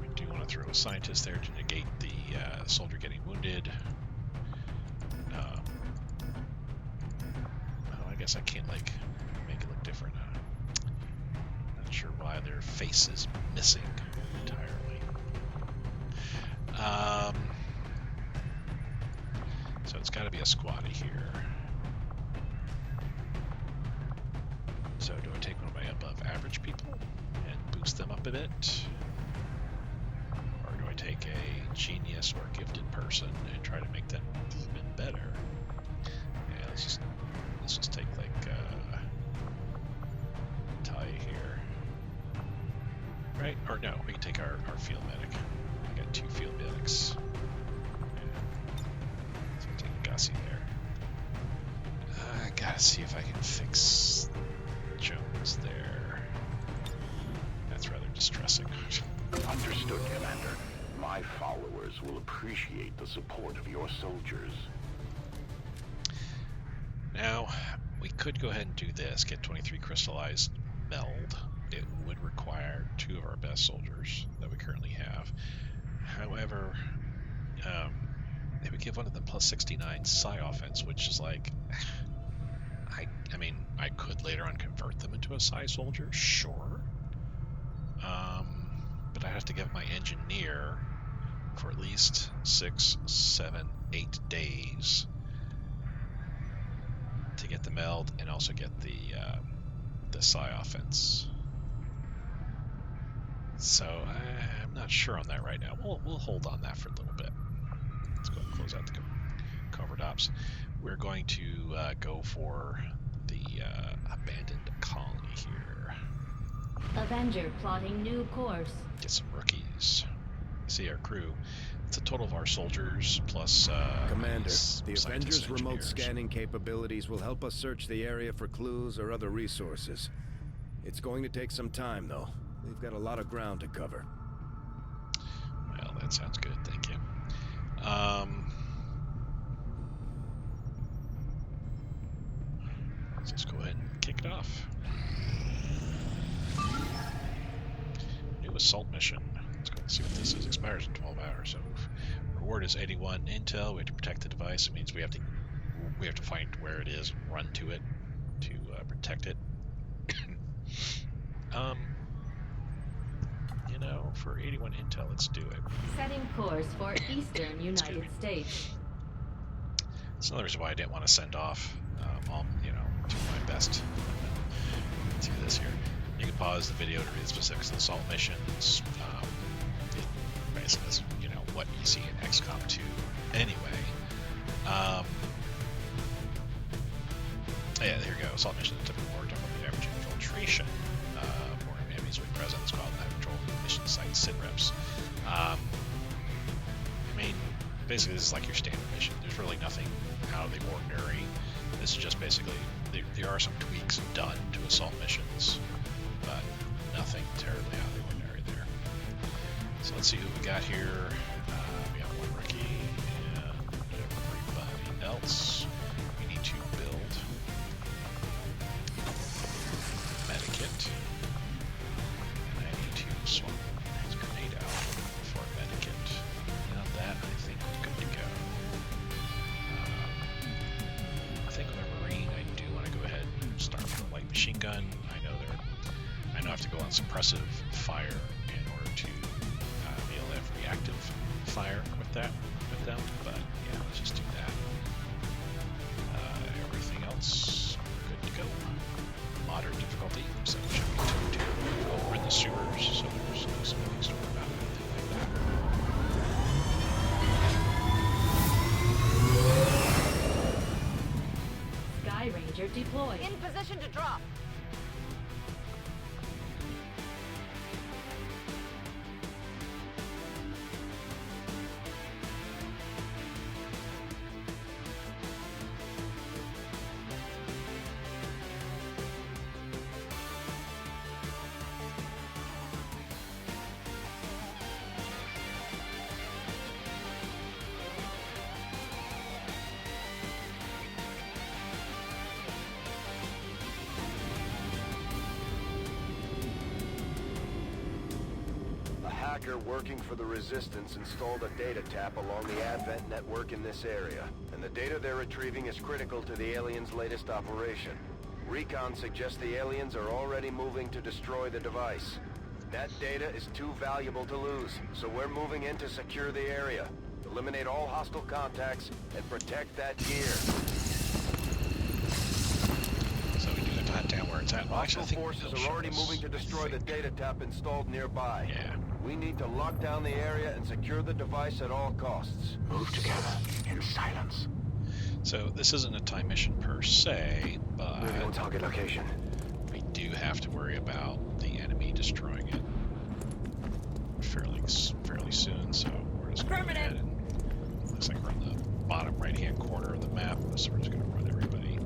we do want to throw a scientist there to negate the soldier getting wounded. Well, I guess I can't make it look different. Not sure why their face is missing entirely. So it's got to be a squatty here. So do I take one of my above average people and boost them up a bit? Or do I take a genius or gifted person and try to make them even better? Yeah, let's just take like Talia here. Right? Or no, we can take our field medic. I got 2 field medics. There. I gotta see if I can fix Jones there. That's rather distressing. Understood, Commander. My followers will appreciate the support of your soldiers. Now, we could go ahead and do this, get 23 crystallized meld. It would require 2 of our best soldiers that we currently have. However, they would give one of them plus 69 psi offense, which is like, I mean, I could later on convert them into a psi soldier, sure. But I have to give my engineer for at least 6, 7, 8 days to get the meld and also get the psi offense. So I'm not sure on that right now. We'll hold on that for a little bit. Let's go and close out the covert ops. We're going to go for the abandoned colony here. Avenger plotting new course. Get some rookies. See our crew. It's a total of our soldiers plus Commander, the Avengers' remote engineers. scanning capabilities will help us search the area for clues or other resources. It's going to take some time, though. We've got a lot of ground to cover. Well, that sounds good. Thank you. Let's just go ahead and kick it off. New assault mission. Let's go and see what this is. Expires in 12 hours. So reward is 81 intel. We have to protect the device. It means we have to find where it is, run to it to protect it. For 81 intel, let's do it. Setting course for Eastern United States. That's another reason why I didn't want to send off do my best to this here. You can pause the video to read the specifics of the assault missions. basically. That's, you know, what you see in XCOM2 anyway. Yeah, there you go. Assault mission is typically more difficult than average infiltration. More enemies will be present. It's called night patrol mission site sit reps. I mean, basically, this is like your standard mission. There's really nothing out of the ordinary. This is just basically, there are some tweaks done to assault missions, but nothing terribly out of the ordinary there. So let's see who we got here. We got one rookie and everybody else. We need to build medikit. And I need to swap his grenade out for medikit. Now that, I think we're good to go. I think with a Marine, I do want to go ahead and start with a light machine gun. I know I have to go on suppressive fire in order to be able to have reactive fire with them. But yeah, let's just do that. Everything else, good to go. Moderate difficulty, so we should be too terribly over in the sewers, so there's no something to worry about or anything like that. Sky Ranger deployed. In position to drop. Hacker working for the Resistance installed a data tap along the Advent network in this area, and the data they're retrieving is critical to the aliens' latest operation. Recon suggests the aliens are already moving to destroy the device. That data is too valuable to lose, so we're moving in to secure the area, eliminate all hostile contacts, and protect that gear. So we do have to hunt down where it's at. Well, actually, I think forces are already moving to destroy the data tap installed nearby. Yeah. We need to lock down the area and secure the device at all costs. Move together in silence. So this isn't a time mission per se, but Moving on target location. we do have to worry about the enemy destroying it fairly soon. So we're just going to go ahead and looks like we're in the bottom right-hand corner of the map, so we're just going to run everybody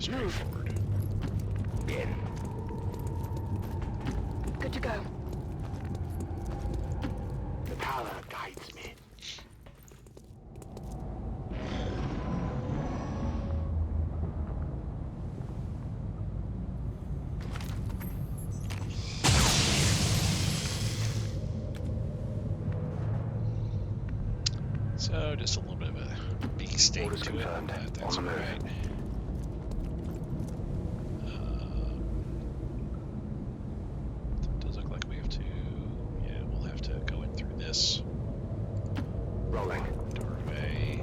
straight forward. In. Good to go. The power guides me. So just a little bit of a beak sting Orders to it, confirmed. but that's On the move. alright. It does look like we have to, yeah, we'll have to go in through this Rolling. doorway,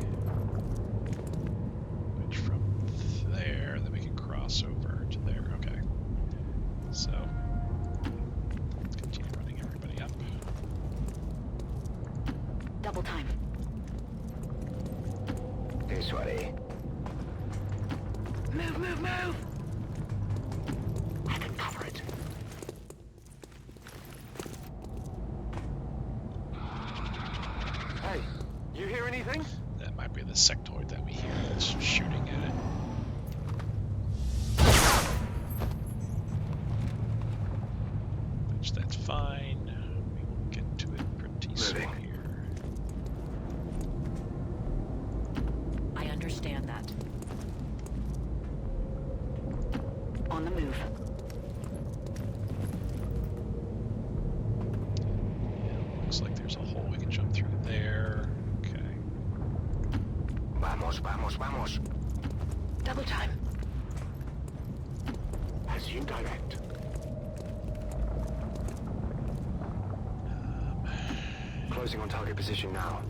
which from there, then we can cross over to there. Okay. So, let's continue running everybody up. Double time. This way. Move! I can cover it. Hey, you hear anything? That might be the sectoid that we hear that's shooting at it. Which that's fine. We will get to it pretty soon Moving. here. I understand that. On the move. Yeah, looks like there's a hole we can jump through there. Okay. Vamos, vamos, vamos. Double time. As you direct. Closing on target position now.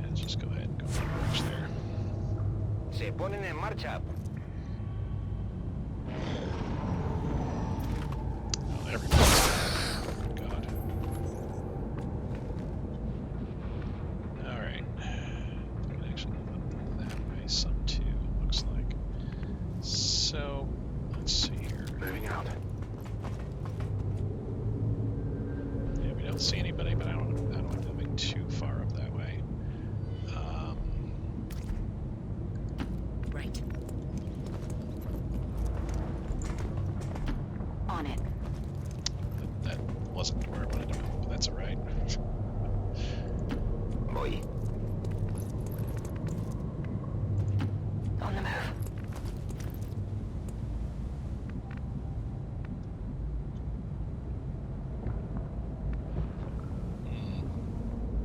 Let's just go ahead and go for the bridge there. Se ponen en marcha. Oh, everybody's there. God. don't see anybody, but I don't want to move too far up that way. Right. On it. That wasn't where I wanted to move, but that's alright. Boy. On the move.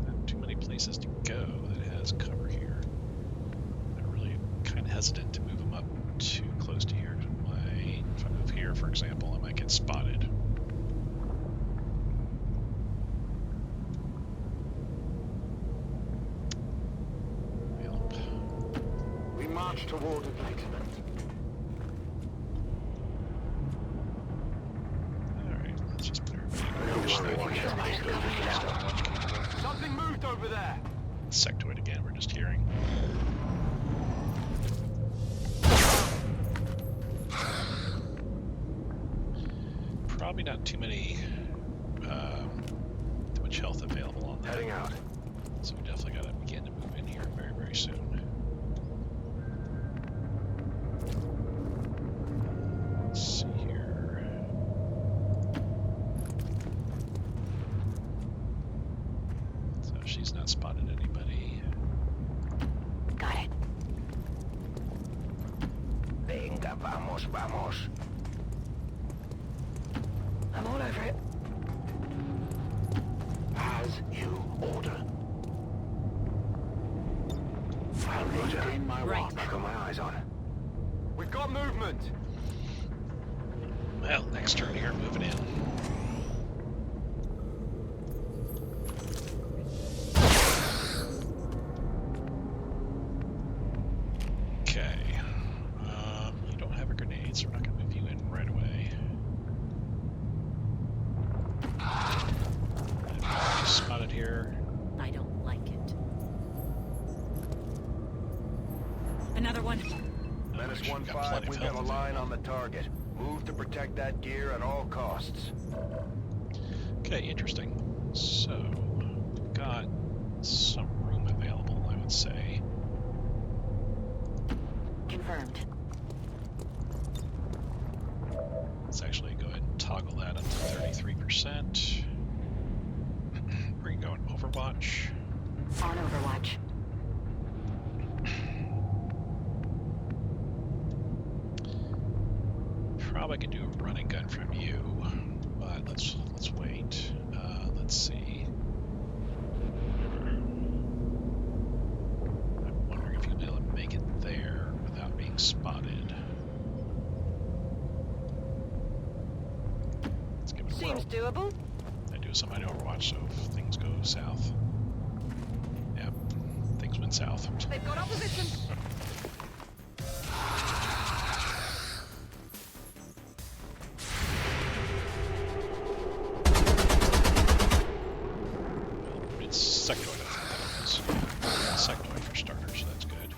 Not too many places to go that has cover here. I'm really kind of hesitant to move them up too close to here. If I move here, for example, I might get spotted. Yep. We march toward enlightenment. Alright, let's just put everybody. Something moved over there. Sectoid again, we're just hearing. Probably not too much health available on that. Heading out. So we definitely got to begin to move in here very, very soon. Let's see here. So she's not spotted anybody. Got it. Venga, vamos, vamos. I'm all over it. As you order. I'll maintain my watch. I've got my eyes on. We've got movement. Well, next turn here, moving in. Okay. You don't have a grenade, so we're not going to move you in right away. Spotted here. I don't like it. Another one. Menace We've got 1-5, plenty of we've got a health line on the target. Move to protect that gear at all costs. Okay, interesting. So, we've got some room available, I would say. Confirmed. Let's actually go ahead and toggle that up to 33%. We're going to go in Overwatch. On Overwatch. Probably could do a running gun from you, but let's wait. Let's see. I'm wondering if you'll be able to make it there without being spotted. Let's give it a Seems whirl. doable. I do somebody Overwatch, so if things go south. Yep, things went south. They've got opposition. It's sectoid, I think that was. Yeah, sectoid for starters, so that's good.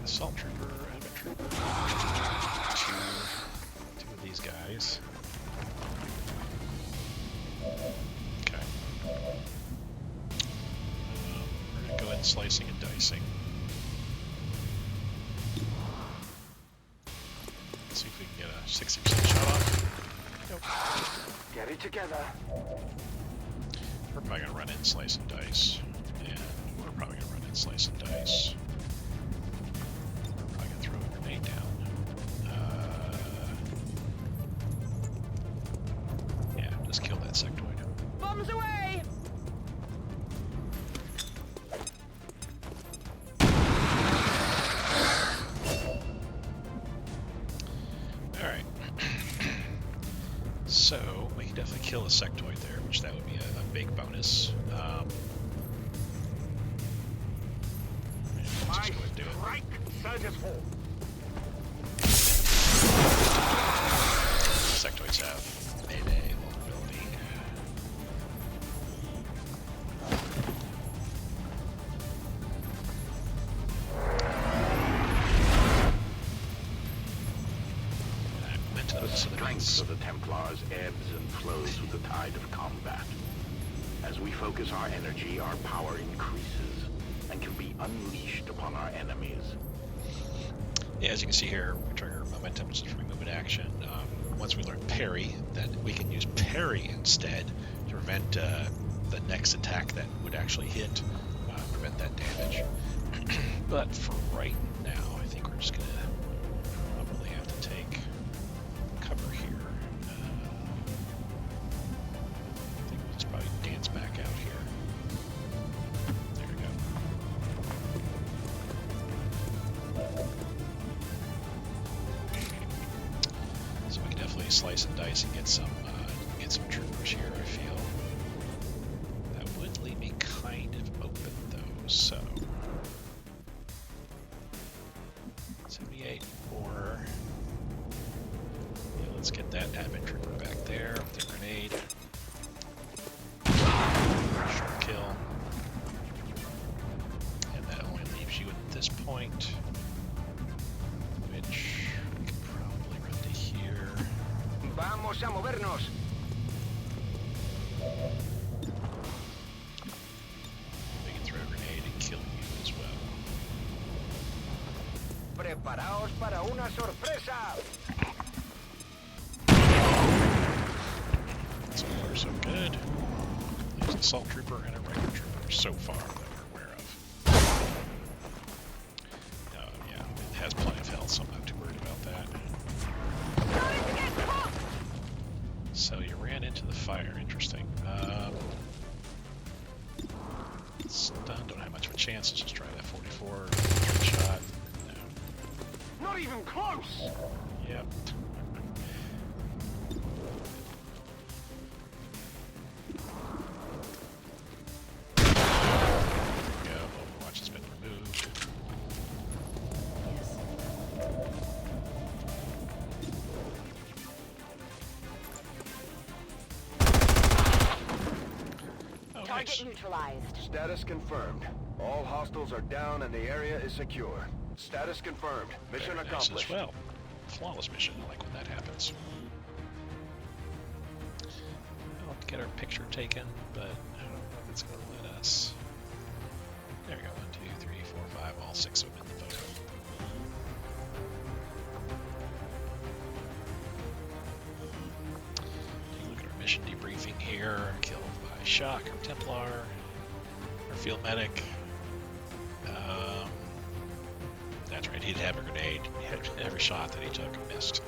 Assault trooper, avid trooper. Two of these guys. Okay. We're gonna go ahead and slicing and dicing. Let's see if we can get a 60% shot off. Nope. Get it together. We're probably gonna run in slice and dice. And we're probably gonna run in slice and dice. We're probably gonna throw a grenade down. Yeah, just kill that sectoid. Bombs away! Alright. So, we can definitely kill a sectoid there, which that would be a big bonus. Let's just go ahead and do it. Right, Sergeant Hall. Sectoids have melee vulnerability. I meant to The strength of the Templars ebbs and flows with the tide of combat. As we focus our energy, our power increases and can be unleashed upon our enemies. Yeah, as you can see here, we trigger momentum, which is free movement action. Once we learn parry, then we can use parry instead to prevent the next attack that would actually hit, prevent that damage. But for right now, I think we're just going to probably have to take cover here. I think we'll just probably dance back out here. There we go. So we can definitely slice and dice and get some troopers here, I feel. That would leave me kind of open though, so 78 or yeah, let's get that admin trooper back there with the grenade. Short kill. And that only leaves you at this point, which we can probably run to here. Vamos a movernos. We can throw a grenade and kill you as well. Preparaos para una sorpresa. So far, so good. There's an assault trooper and a regular trooper so far that we're aware of. Yeah, it has plenty of health, so I'm not too worried about that. So you ran into the fire, interesting. Stun, don't have much of a chance. Let's just try that 44 shot. No. Not even close. Yep. Go. Overwatch has been removed. Oh, Target nice. neutralized. Status confirmed. All hostiles are down and the area is secure. Status confirmed. Mission Very nice accomplished. as well. Flawless mission. I like when that happens. I'll get our picture taken, but I don't know if it's going to let us. There we go. 1, 2, 3, 4, 5. All 6 of them in the photo. Look at our mission debriefing here. Killed by Shock, our Templar, our Field Medic. That's right, he did have a grenade. Every shot that he took missed.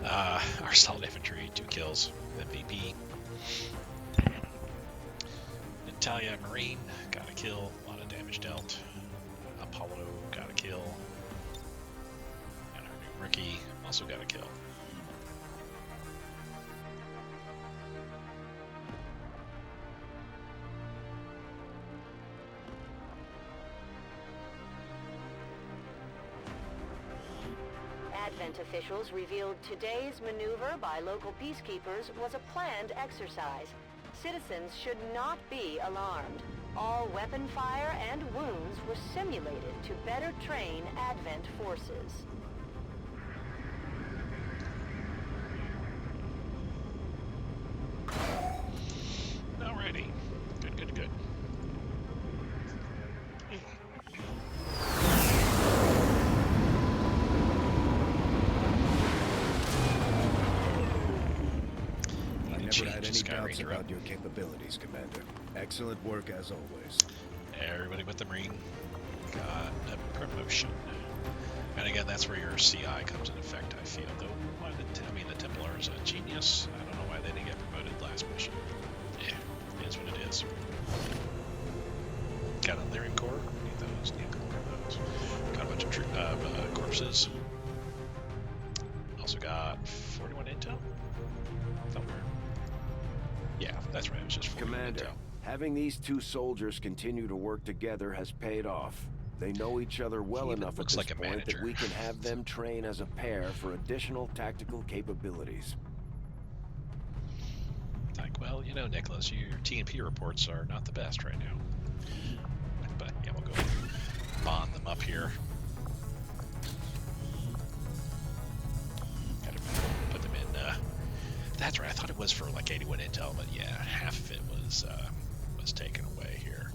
Our solid infantry, 2 kills, MVP. Natalia Marine, got a kill, a lot of damage dealt. Apollo got a kill. And our new rookie also got a kill. Advent officials revealed today's maneuver by local peacekeepers was a planned exercise. Citizens should not be alarmed. All weapon fire and wounds were simulated to better train Advent forces. Alrighty. Good, good. I never had any doubts about your capabilities, Commander. Excellent work as always. Everybody but the Marine got a promotion. And again, that's where your CI comes in effect, I feel. Though, the Templar is a genius. I don't know why they didn't get promoted last mission. Yeah, it is what it is. Got a Lyrium Core. Need those. Need a couple of those. Got a bunch of corpses. Also got 41 intel. Somewhere. Yeah, that's right. It was just 41 Commander, intel. having these 2 soldiers continue to work together has paid off. They know each other well enough at looks this like a point manager. that we can have them train as a pair for additional tactical capabilities. Like, well, you know, Nicholas, your TNP reports are not the best right now. But yeah, we'll go ahead and bond them up here. Got a that's right. I thought it was for like 81 intel, but yeah, half of it was taken away here.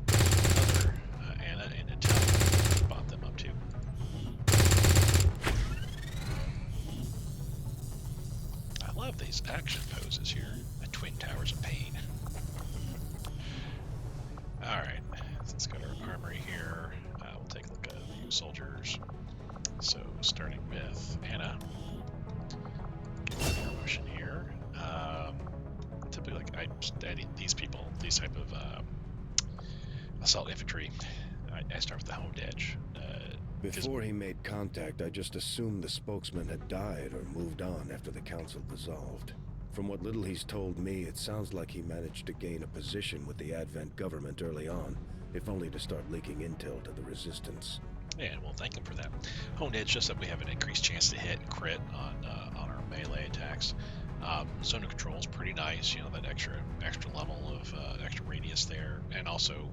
Another Anna and intel. Bought them up too. I love these action poses here. The Twin Towers of Pain. All right, let's go to our armory here. We'll take a look at the new soldiers. So starting with Anna, get the promotion here. Typically, like these people, these type of assault infantry, I start with the honed edge. Before he made contact, I just assumed the spokesman had died or moved on after the council dissolved. From what little he's told me, it sounds like he managed to gain a position with the Advent government early on, if only to start leaking intel to the Resistance. And we'll thank him for that. Honed edge, just that we have an increased chance to hit and crit on our melee attacks. Zone of control is pretty nice, you know, that extra level of extra radius there, and also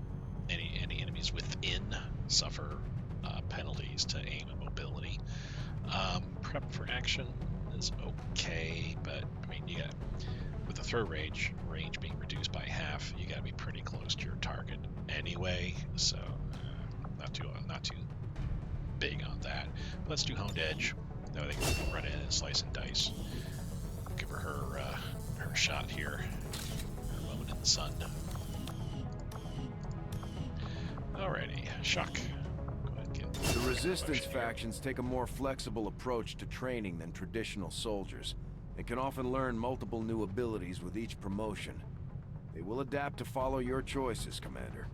any enemies within suffer penalties to aim and mobility. Prep for action is okay, but I mean, you got, with the throw range being reduced by half, you got to be pretty close to your target anyway. So not too big on that. But let's do honed edge. That way they can run in and slice and dice. Give her her shot here. Her moment in the sun. Alrighty, shock. The Resistance factions take a more flexible approach to training than traditional soldiers, and can often learn multiple new abilities with each promotion. They will adapt to follow your choices, Commander.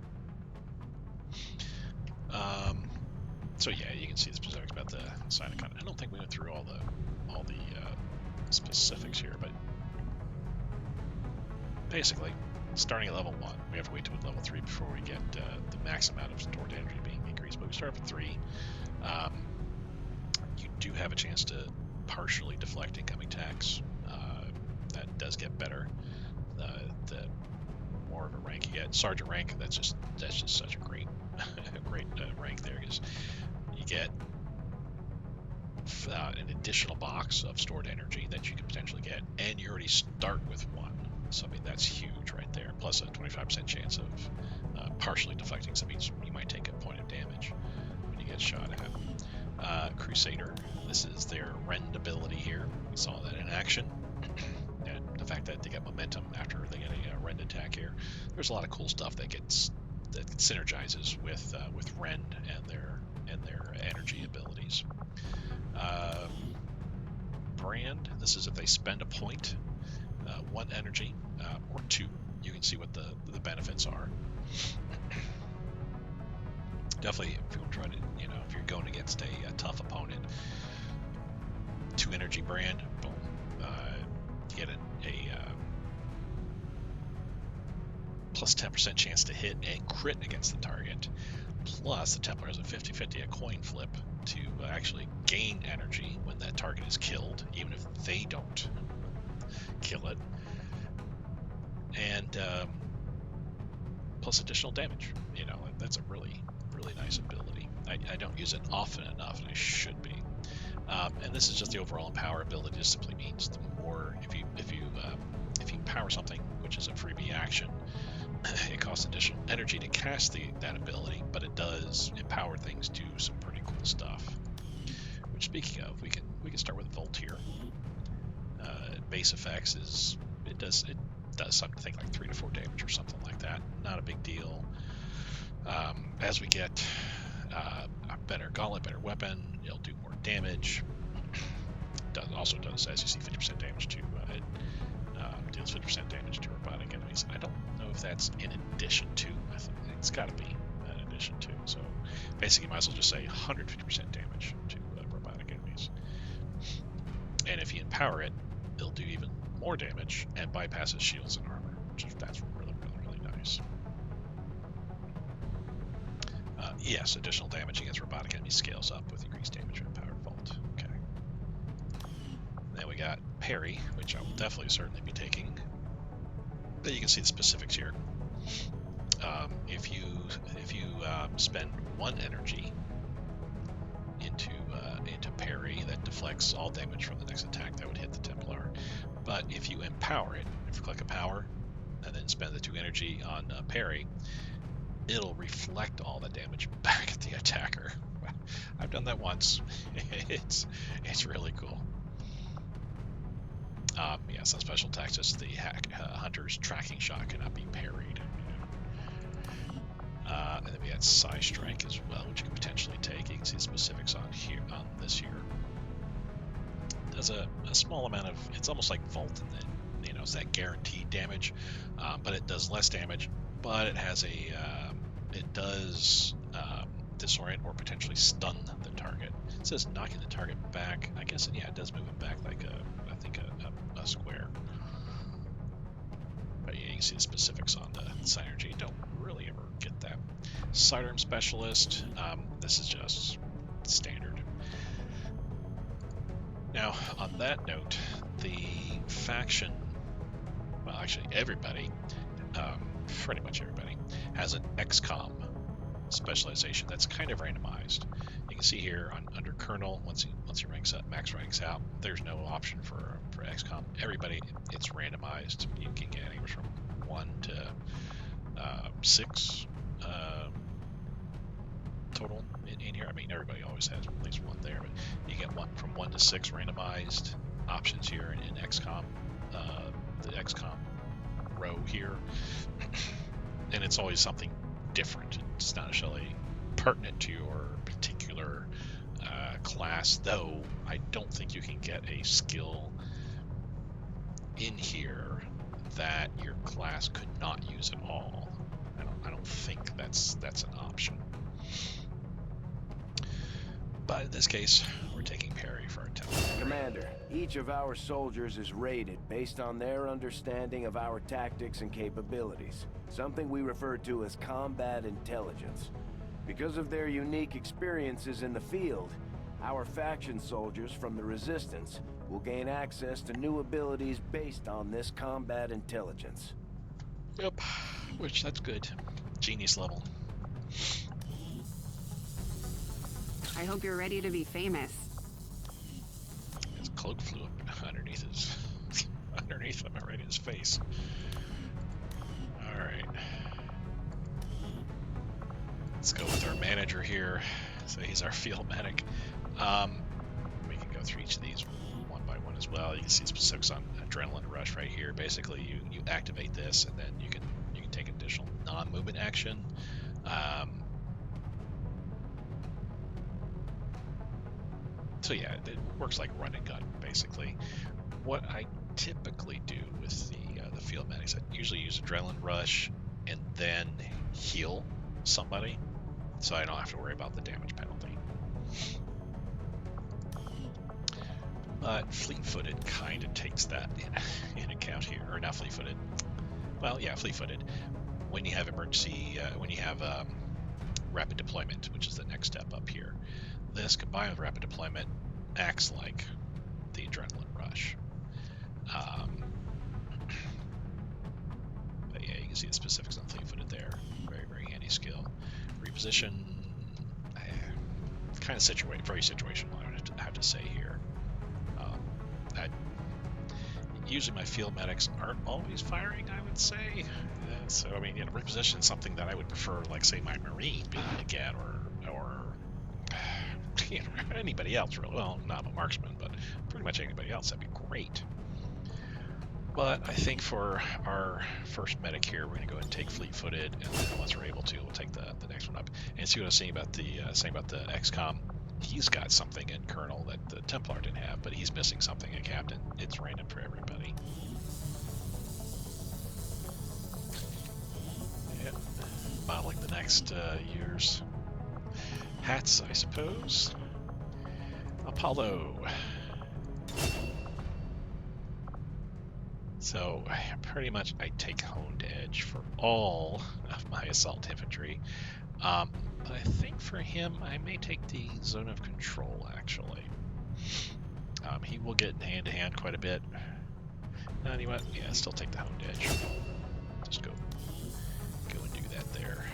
So yeah, you can see the specifics about the Psionic. I don't think we went through all the specifics here, but basically, starting at level 1, we have to wait till level 3 before we get the max amount of stored energy being increased. But we start with 3. You do have a chance to partially deflect incoming attacks. That does get better. The more of a rank you get, sergeant rank, that's just such a great rank there, because you get an additional box of stored energy that you can potentially get, and you already start with 1. So I mean, that's huge right there. Plus a 25% chance of partially deflecting. So that means you might take a point of damage when you get shot at. Crusader, this is their rend ability here. We saw that in action. And the fact that they get momentum after they get a rend attack here. There's a lot of cool stuff that synergizes with rend and their energy abilities. Brand, this is if they spend a point, 1 energy, or 2. You can see what the benefits are. Definitely, if you want to try to, if you're going against a tough opponent, 2 energy brand, boom, you get a plus 10% chance to hit and crit against the target. Plus, the Templar has a 50-50, a coin flip, to actually gain energy when that target is killed, even if they don't kill it. And plus additional damage. That's a really, really nice ability. I don't use it often enough, and I should be. And this is just the overall empower ability. Just simply means the more, if you empower something, which is a freebie action, it costs additional energy to cast that ability, but it does empower things, do some pretty cool stuff. Which, speaking of, we can start with Volt here. Base effects is it does something like 3 to 4 damage or something like that. Not a big deal. As we get a better gauntlet, better weapon, it'll do more damage. Also does, as you see, 50% damage to deals 50% damage to robotic enemies. I don't know if that's in addition to. I think it's got to be in addition to. So basically, you might as well just say 150% damage to robotic enemies. And if you empower it, it'll do even more damage and bypasses shields and armor. That's really, really, really nice. Yes, additional damage against robotic enemies scales up with increased damage from Empowered Vault. Okay. Then we got Parry, which I will definitely certainly be taking. But you can see the specifics here. If you spend 1 energy into parry that deflects all damage from the next attack that would hit the Templar. But if you empower it, if you click a power and then spend the 2 energy on parry, it'll reflect all the damage back at the attacker. I've done that once. It's really cool. Yeah, some special attacks, just the hunter's tracking shot cannot be parried. And then we had Psy Strike as well, which you can potentially take. You can see the specifics on this here. Does a small amount of, it's almost like Volt, and then it's that guaranteed damage, but it does less damage. But it has it does disorient or potentially stun the target. It says knocking the target back. I guess it does move it back like I think a square. But yeah, you can see the specifics on the synergy. Don't really ever get that. Sidearm Specialist. This is just standard. Now, on that note, the faction, well, actually everybody, pretty much everybody, has an XCom specialization that's kind of randomized. You can see here under Colonel, once he ranks up, max ranks out, there's no option for XCom. Everybody, it's randomized. You can get anywhere from 1 to 6 total in here. I mean, everybody always has at least 1 there, but you get from 1 to 6 randomized options here in XCom, the XCom row here, and it's always something different. It's not necessarily pertinent to your particular class, though I don't think you can get a skill in here that your class could not use at all. I don't think that's an option. But in this case, we're taking parry for our Templar. Commander, each of our soldiers is rated based on their understanding of our tactics and capabilities, something we refer to as combat intelligence. Because of their unique experiences in the field, our faction soldiers from the Resistance will gain access to new abilities based on this combat intelligence. Yep, which that's good. Genius level. I hope you're ready to be famous. His cloak flew up underneath him, right in his face. All right. Let's go with our manager here. So he's our field medic. We can go through each of these one by one as well. You can see specifics on Adrenaline Rush right here. Basically, you activate this, and then you can take additional non-movement action. So yeah, it works like run and gun, basically. What I typically do with the field medics, I usually use Adrenaline Rush and then heal somebody, so I don't have to worry about the damage penalty. But Fleet-Footed kind of takes that in account here, or not Fleet-Footed. Well, yeah, Fleet-Footed. When you have emergency, when you have rapid deployment, which is the next step up here. This combined with rapid deployment acts like the Adrenaline Rush. But yeah, you can see the specifics on Fleet-Footed there. Very, very handy skill. Reposition, kind of very situational, I have to say here. Usually my field medics aren't always firing, I would say. So, I mean, reposition is something that I would prefer, like, say, my Marine being able to get, or anybody else, really. Well, not a marksman, but pretty much anybody else, that'd be great. But I think for our first medic here, we're going to go ahead and take Fleet-Footed, and then once we're able to, we'll take the next one up. And see what I was saying about the XCom. He's got something in Colonel that the Templar didn't have, but he's missing something in Captain. It's random for everybody. Yep. Modeling the next year's hats, I suppose. Apollo. So pretty much I take Honed Edge for all of my assault infantry. I think for him, I may take the Zone of Control, actually. He will get hand-to-hand quite a bit. You know what? Yeah, still take the Honed Edge. Just go and do that there.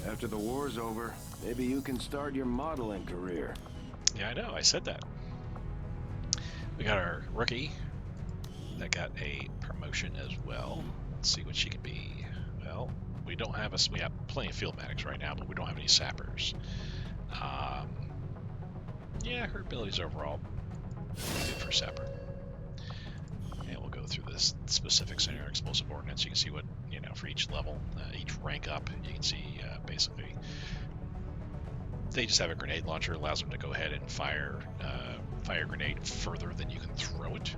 After the war's over, maybe you can start your modeling career. Yeah, I know. I said that. We got our rookie that got a promotion as well. Let's see what she can be. Well, we don't have we have plenty of field medics right now, but we don't have any sappers. Yeah, her abilities overall good for sapper. And we'll go through this specifics in our explosive ordnance. You can see what, for each level, each rank up, you can see basically they just have a grenade launcher, allows them to go ahead and fire a grenade further than you can throw it.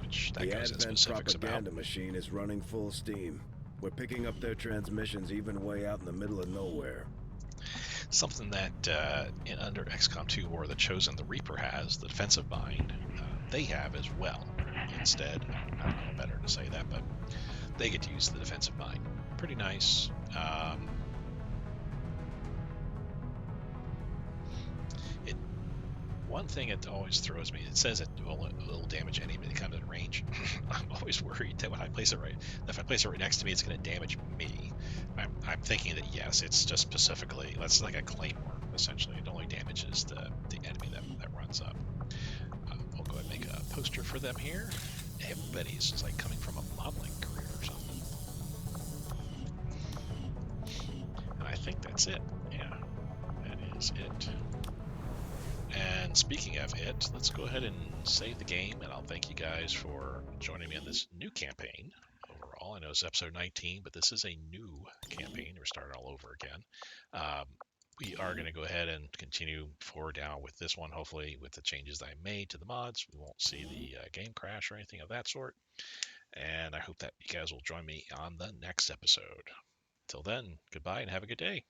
Which that The goes in Advent specifics propaganda about. machine is running full steam. We're picking up their transmissions even way out in the middle of nowhere. Something that under XCom2 or the Chosen, the Reaper has, the defensive mind, they have as well. Instead, I don't know better to say that, but they get to use the defensive mind. Pretty nice. One thing that always throws me, it says it will damage enemy that comes in range. I'm always worried that when I place it right, if I place it right next to me, it's going to damage me. I'm thinking that yes, it's just specifically, that's like a claymore, essentially. It only damages the enemy that runs up. We'll go ahead and make a poster for them here. Everybody's just like coming from a modeling career or something. And I think that's it. Yeah, that is it. And speaking of it, let's go ahead and save the game, and I'll thank you guys for joining me on this new campaign overall. I know it's episode 19, but this is a new campaign. We're starting all over again. We are going to go ahead and continue forward now with this one, hopefully with the changes that I made to the mods. We won't see the game crash or anything of that sort. And I hope that you guys will join me on the next episode. Till then, goodbye and have a good day.